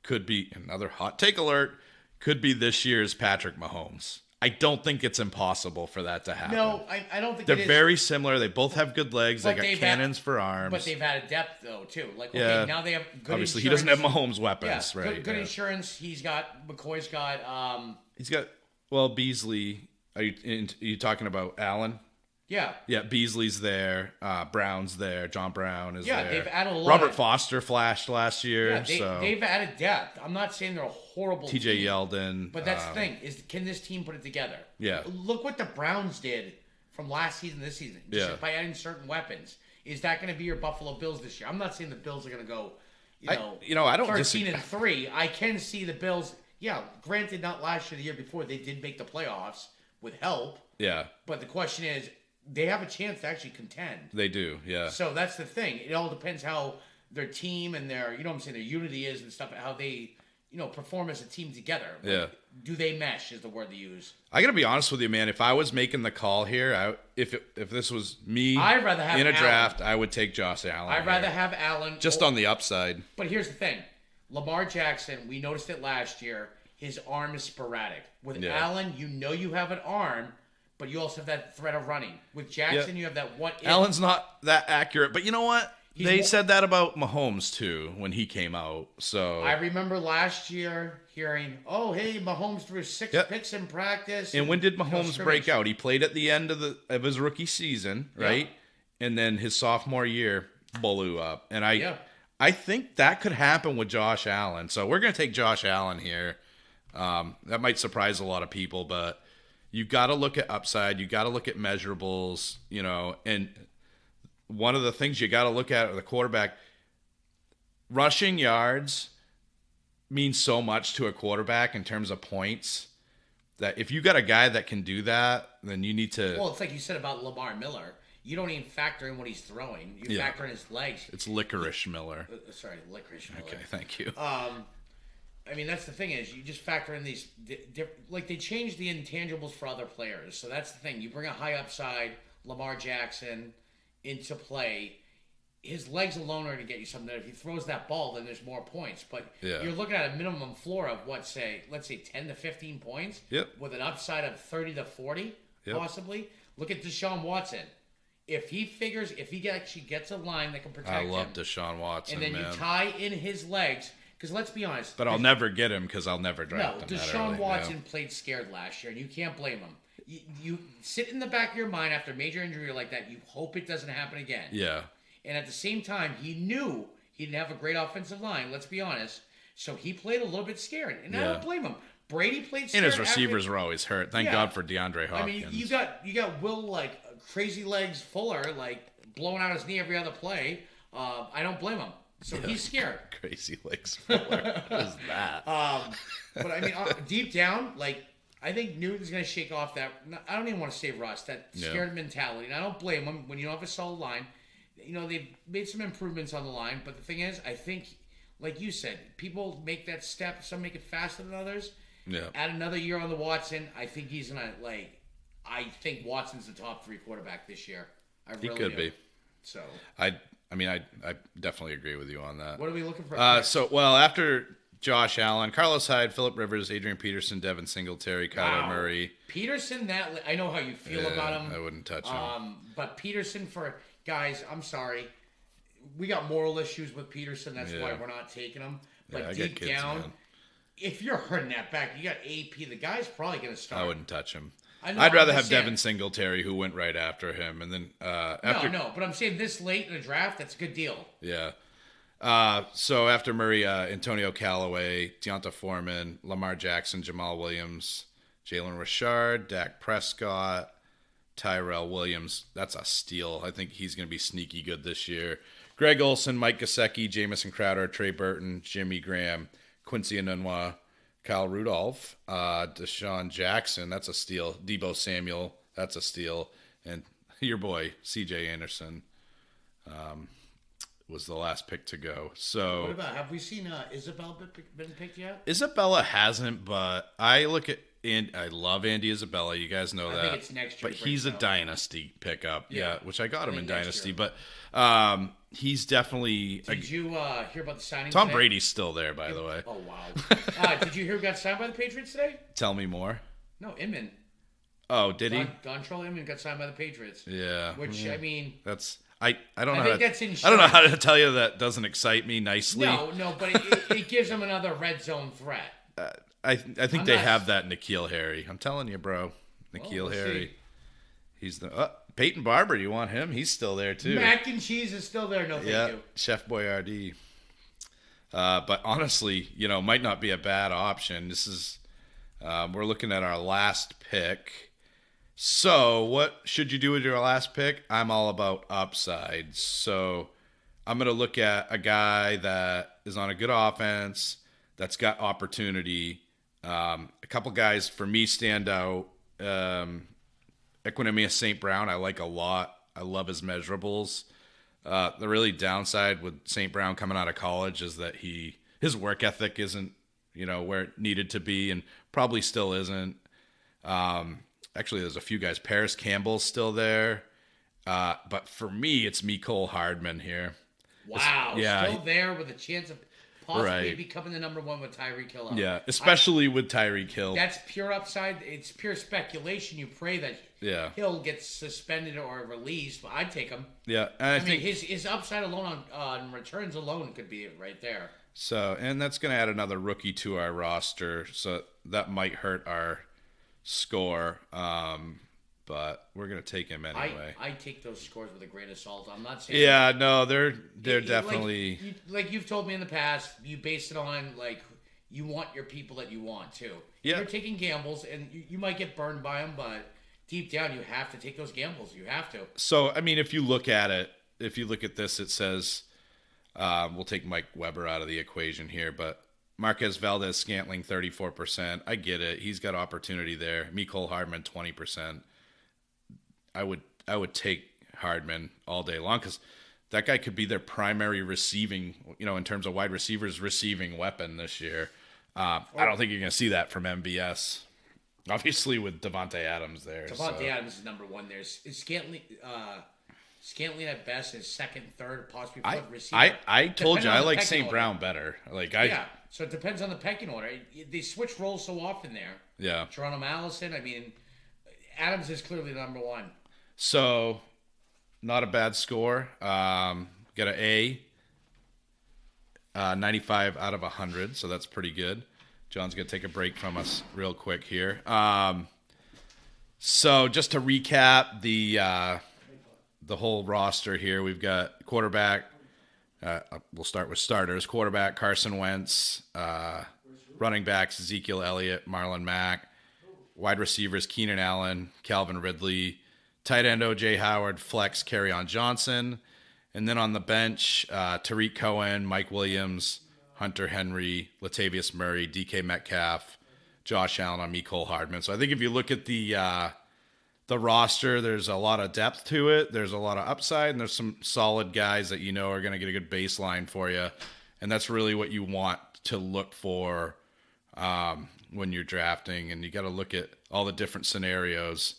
could be, another hot take alert, could be this year's Patrick Mahomes. I don't think it's impossible for that to happen. No, I don't think they're very similar. They both have good legs. They got cannons for arms. But they've added depth, though, too. Now they have good Obviously, insurance. he doesn't have Mahomes' weapons, right? Good insurance. McCoy's got... He's got, Beasley. Are you talking about Allen? Yeah. Yeah, Beasley's there. Brown's there. John Brown is there. Yeah, they've added a lot. Robert Foster flashed last year. They've added depth. I'm not saying they're a horrible TJ team, Yeldon. But that's the thing, is can this team put it together? Yeah. Look what the Browns did from last season to this season. Just by adding certain weapons. Is that going to be your Buffalo Bills this year? I'm not saying the Bills are going to go, I don't 13-3. I can see the Bills, granted not last year, the year before, they did make the playoffs with help. Yeah. But the question is, they have a chance to actually contend. They do, yeah. So that's the thing. It all depends how their team and their, their unity is and stuff, how they, perform as a team together. Yeah. Do they mesh is the word to use. I got to be honest with you, man. If I was making the call here, if this was me I'd rather have in a Allen. Draft, I would take Josh Allen. I'd rather have Allen. Just on the upside. But here's the thing. Lamar Jackson, we noticed it last year, his arm is sporadic. With Allen, you have an arm, but you also have that threat of running. With Jackson, you have that one. Allen's not that accurate, but you know what? They said that about Mahomes too when he came out. So I remember last year hearing, "Oh, hey, Mahomes threw 6 picks in practice." And when did Mahomes break out? He played at the end of his rookie season, right? Yeah. And then his sophomore year blew up. And I think that could happen with Josh Allen. So we're going to take Josh Allen here. That might surprise a lot of people, but you got to look at upside. You got to look at measurables, and one of the things you got to look at the quarterback, rushing yards means so much to a quarterback in terms of points that if you got a guy that can do that, then you need to. Well, it's like you said about Lamar Miller. You don't even factor in what he's throwing. You factor in his legs. It's Licorice Miller. Sorry, Licorice Miller. Okay, thank you. I mean, that's the thing is you just factor in these, they change the intangibles for other players. So that's the thing. You bring a high upside Lamar Jackson into play. his legs alone are going to get you something. If he throws that ball, then there's more points. But Yeah. you're looking at a minimum floor of let's say 10 to 15 points. Yep. With an upside of 30 to 40, Yep. possibly. Look at Deshaun Watson. If he actually gets a line that can protect I him, love Deshaun Watson, and then man. you tie in his legs, because let's be honest. But I'll never get him because I'll never draft him. Deshaun Watson played scared last year, and you can't blame him. You sit in the back of your mind after a major injury like that, you hope it doesn't happen again. Yeah. And at the same time, he knew he didn't have a great offensive line, let's be honest. So he played a little bit scared, and I Yeah. don't blame him. Brady played scared. And his receivers were always hurt. Thank Yeah. God for DeAndre Hopkins. I mean, you got Will, like, crazy legs Fuller, like, blowing out his knee every other play. I don't blame him. So he's scared. Crazy legs Fuller. What is that? But I mean, deep down, like, I think Newton's going to shake off that. I don't even want to say rust, that scared mentality. And I don't blame him when you don't have a solid line. You know, they've made some improvements on the line. But the thing is, I think, like you said, people make that step. Some make it faster than others. Yeah. Add another year on the Watson. I think he's going to, like, I think Watson's the top 3 quarterback this year. I really He could do. be. So, I definitely agree with you on that. what are we looking for? After Josh Allen, Carlos Hyde, Phillip Rivers, Adrian Peterson, Devin Singletary, Kyler Wow. Murray. Peterson, I know how you feel about him. I wouldn't touch him. But Peterson, for guys, I'm sorry, we got moral issues with Peterson. That's why we're not taking him. But I got deep kids, down, man. if you're hurting that back, you got AP. The guy's probably going to start. I wouldn't touch him. I know, I'd rather I'm have just saying. Devin Singletary, who went right after him, and then after No, but I'm saying this late in the draft, that's a good deal. yeah. So after Murray, Antonio Callaway, Deonta Foreman, Lamar Jackson, Jamal Williams, Jalen Richard, Dak Prescott, Tyrell Williams. That's a steal. I think he's going to be sneaky good this year. Greg Olson, Mike Gesicki, Jamison Crowder, Trey Burton, Jimmy Graham, Quincy Enunwa, Kyle Rudolph, Deshaun Jackson. That's a steal. Debo Samuel. That's a steal. And your boy, C.J. Anderson, was the last pick to go. So What about, have we seen Isabel been picked yet? Isabella hasn't, but I look at and I love Andy Isabella. You guys know I that. think it's next year But he he's a breaks out. dynasty pickup. Yeah, which I got him I in think next dynasty. year. But he's definitely Did you hear about the signing Tom today? Brady's still there, by the way. Oh, wow. Did you hear who got signed by the Patriots today? Tell me more. No, Inman. Oh, did he? Dontrell Inman got signed by the Patriots. Yeah. Which, I mean... That's I don't know. think How that's to, in I don't know how to tell you that doesn't excite me nicely. No, but it gives them another red zone threat. I think I'm they not- have that in N'Keal Harry. I'm telling you, bro. N'Keal we'll Harry. see. He's the Peyton Barber. You want him? He's still there too. Mac and cheese is still there. No, thank Yeah, you. Chef Boyardee. But honestly, might not be a bad option. This is we're looking at our last pick. So what should you do with your last pick? I'm all about upside. So I'm going to look at a guy that is on a good offense, that's got opportunity. A couple guys for me stand out. Equinemius St. Brown, I like a lot. I love his measurables. The really downside with St. Brown coming out of college is that his work ethic isn't, where it needed to be, and probably still isn't. Actually, there's a few guys. Paris Campbell's still there. But for me, it's Mecole Hardman here. Wow. yeah, Still there with a chance of possibly Right. becoming the number one with Tyreek Hill out. Yeah, especially with Tyreek Hill. That's pure upside. It's pure speculation. You pray that Yeah. Hill gets suspended or released. But I'd take him. Yeah, and I I mean, think his upside alone on returns alone could be it right there. so. And that's going to add another rookie to our roster, so that might hurt our score. But we're going to take him anyway. I take those scores with a grain of salt. I'm not saying. Yeah, no, they're Like, definitely. like you've told me in the past, you base it on like you want your people that you want too. Yeah. You're taking gambles, and you might get burned by them, but deep down, you have to take those gambles. You have to. So I mean, if you look at this, it says we'll take Mike Weber out of the equation here, but Marquez Valdez Scantling 34%. I get it; he's got opportunity there. Mecole Hardman 20%. I would take Hardman all day long because that guy could be their primary receiving, in terms of wide receivers, receiving weapon this year. I don't think you're going to see that from MBS. Obviously, with Devontae Adams there. Devontae Adams is number one. There's Scantling. Scantling at best is second, third, possibly I fourth receiver. I told you Depending I on the like pecking St. order. Brown better. Like Yeah, so it depends on the pecking order. They switch roles so often there. yeah. Geronimo Allison, I mean, Adams is clearly number one. So not a bad score. Got an A. 95 out of 100, so that's pretty good. John's going to take a break from us real quick here. So just to recap the whole roster here, we've got quarterback. We'll start with starters. Quarterback Carson Wentz, running backs Ezekiel Elliott, Marlon Mack, wide receivers Keenan Allen, Calvin Ridley, tight end O.J. Howard, flex Kerryon Johnson, and then on the bench Tariq Cohen, Mike Williams, Hunter Henry, Latavius Murray, DK Metcalf, Josh Allen, and Mecole Hardman. So I think if you look at the roster, there's a lot of depth to it. There's a lot of upside, and there's some solid guys that you know are going to get a good baseline for you. And that's really what you want to look for when you're drafting. And you got to look at all the different scenarios.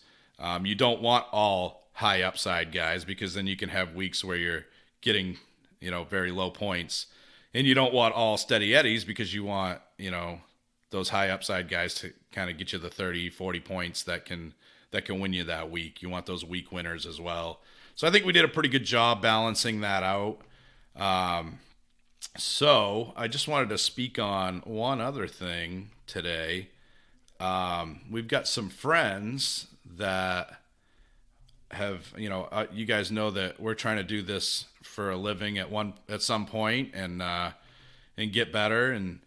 You don't want all high upside guys because then you can have weeks where you're getting, very low points. And you don't want all steady eddies because you want, those high upside guys to kind of get you the 30, 40 points that can win you that week. You want those week winners as well. So I think we did a pretty good job balancing that out. So I just wanted to speak on one other thing today. We've got some friends that have, you guys know that we're trying to do this for a living at some point and get better and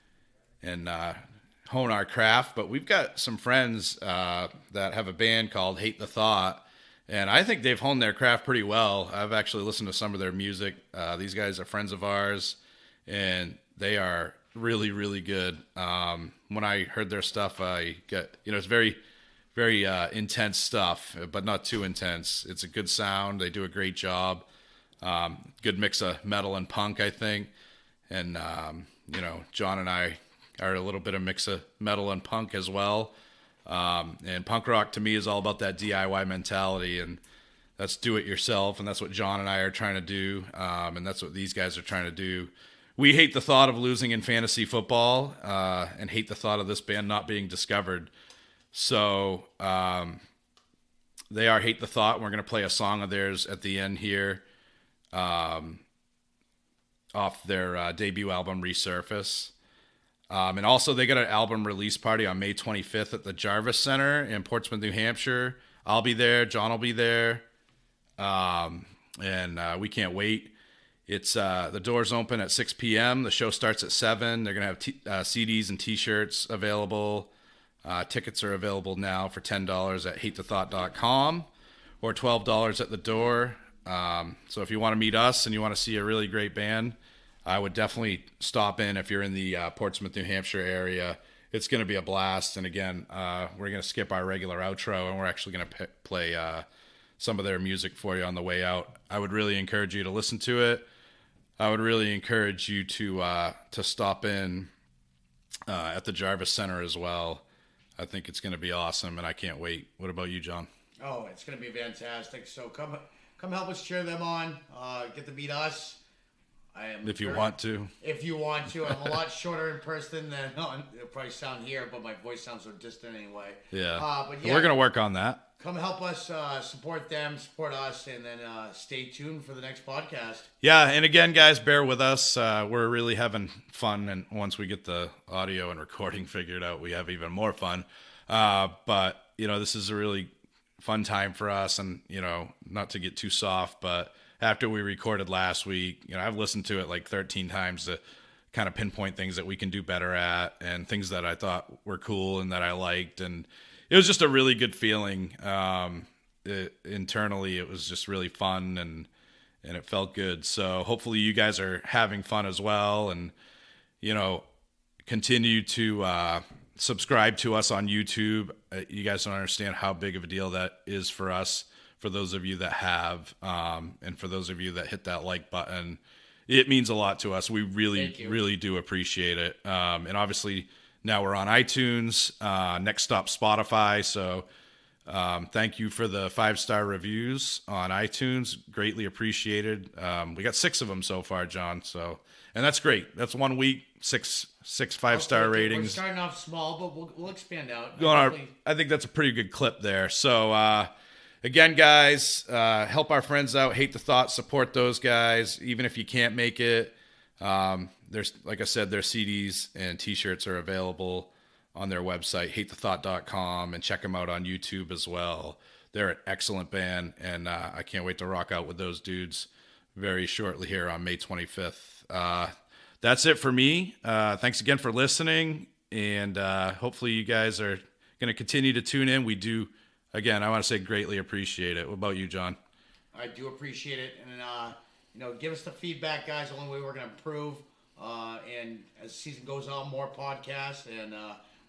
hone our craft. But we've got some friends that have a band called Hate the Thought, and I think they've honed their craft pretty well. I've actually listened to some of their music. These guys are friends of ours, and they are really, really good. When I heard their stuff, I get, it's very, very intense stuff, but not too intense. It's a good sound. They do a great job. Good mix of metal and punk, I think. And, John and I are a little bit of mix of metal and punk as well. And punk rock to me is all about that DIY mentality, and that's do it yourself. And that's what John and I are trying to do. And that's what these guys are trying to do. We hate the thought of losing in fantasy football, and hate the thought of this band not being discovered. So they are Hate the Thought. And we're going to play a song of theirs at the end here, off their debut album Resurface. And also they got an album release party on May 25th at the Jarvis Center in Portsmouth, New Hampshire. I'll be there. John will be there. And we can't wait. It's the doors open at 6 p.m. The show starts at 7. They're going to have CDs and T-shirts available. Tickets are available now for $10 at hatethethought.com or $12 at the door. So if you want to meet us and you want to see a really great band, I would definitely stop in if you're in the Portsmouth, New Hampshire area. It's going to be a blast. And again, we're going to skip our regular outro, and we're actually going to play some of their music for you on the way out. I would really encourage you to listen to it. I would really encourage you to stop in at the Jarvis Center as well. I think it's going to be awesome, and I can't wait. What about you, John? Oh, it's going to be fantastic. So come help us cheer them on. Get to meet us. If you want to. If you want to. I'm a lot shorter in person than it'll probably sound here, but my voice sounds so distant anyway. Yeah. But yeah, we're going to work on that. Come help us support them, support us, and then stay tuned for the next podcast. Yeah, and again, guys, bear with us. We're really having fun, and once we get the audio and recording figured out, we have even more fun. But, this is a really fun time for us, and, not to get too soft, but after we recorded last week, I've listened to it like 13 times to kind of pinpoint things that we can do better at and things that I thought were cool and that I liked, and it was just a really good feeling. Internally, it was just really fun, and it felt good. So hopefully you guys are having fun as well, and continue to subscribe to us on YouTube. You guys don't understand how big of a deal that is for us. For those of you that have, and for those of you that hit that like button, it means a lot to us. We really, really do appreciate it. And obviously now we're on iTunes, next stop Spotify. So Thank you for the 5-star reviews on iTunes. Greatly appreciated. We got 6 of them so far, John. So, and that's great. That's 1 week, six 5-star ratings. We're starting off small, but we'll expand out. I think that's a pretty good clip there. So, again, guys, help our friends out. Hate the Thought. Support those guys, even if you can't make it. There's, like I said, their CDs and T-shirts are available on their website, hatethethought.com, and check them out on YouTube as well. They're an excellent band, and I can't wait to rock out with those dudes very shortly here on May 25th. That's it for me. Thanks again for listening, and hopefully you guys are going to continue to tune in. We do, again, I want to say greatly appreciate it. What about you, John? I do appreciate it, and give us the feedback, guys. The only way we're going to improve, and as the season goes on, more podcasts, and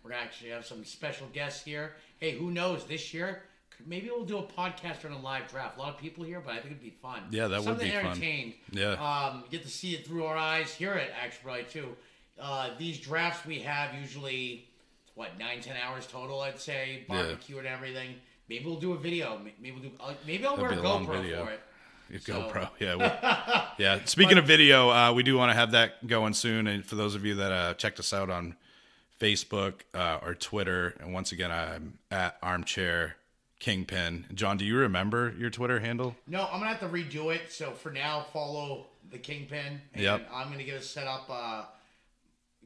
we're going to actually have some special guests here. Hey, who knows? This year, maybe we'll do a podcast during a live draft. A lot of people here, but I think it'd be fun. Yeah, that would be fun. Entertained. Yeah. Get to see it through our eyes, hear it actually too. These drafts we have usually, 9-10 hours total, I'd say, barbecue and everything. Maybe we'll do a video. Maybe I'll wear a GoPro for it. GoPro, yeah. Yeah. Speaking of video, we do want to have that going soon. And for those of you that checked us out on Facebook or Twitter, and once again, I'm at Armchair Kingpin. John, do you remember your Twitter handle? No, I'm gonna have to redo it. So for now, follow the Kingpin, and I'm gonna get it set up.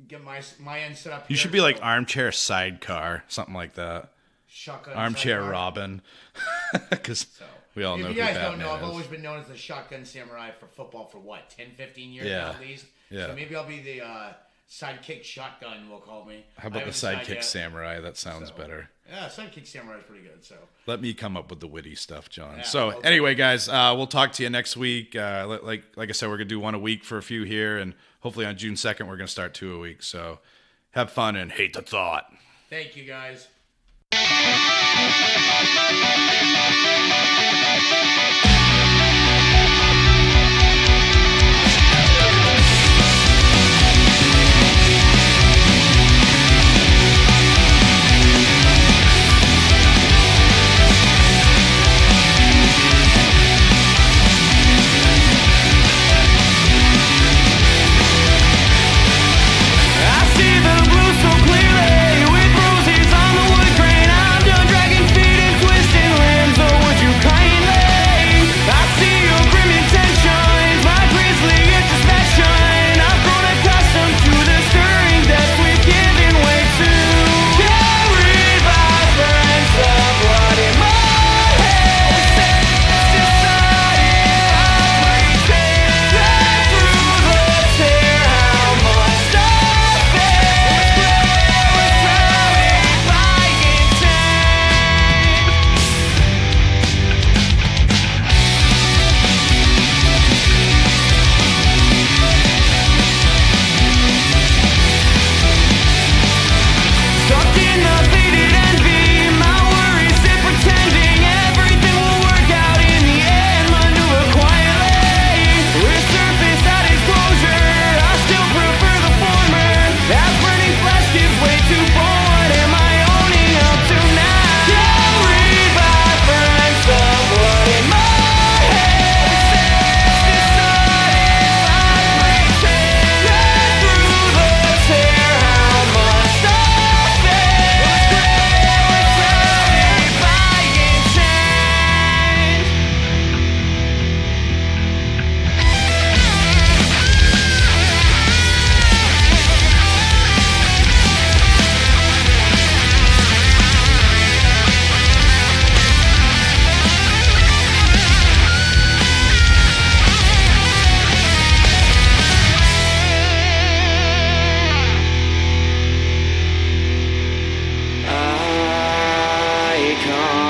Get my end set up. You should be like Armchair Sidecar, something like that. Shotgun Armchair Sidecar. Robin, because we all know. If you guys who don't know, Batman I've is. always been known as the Shotgun Samurai for football for 10-15 years Yeah. now at least. Yeah. So maybe I'll be the sidekick shotgun, we'll call me. How about the Sidekick Samurai? That sounds better. Yeah, sidekick samurai is pretty good. So let me come up with the witty stuff, John. Yeah, so okay. Anyway, guys, we'll talk to you next week. Like I said, we're gonna do 1 a week for a few here, and hopefully on June 2nd we're gonna start 2 a week. So have fun and hate the thought. thank you guys. Icon.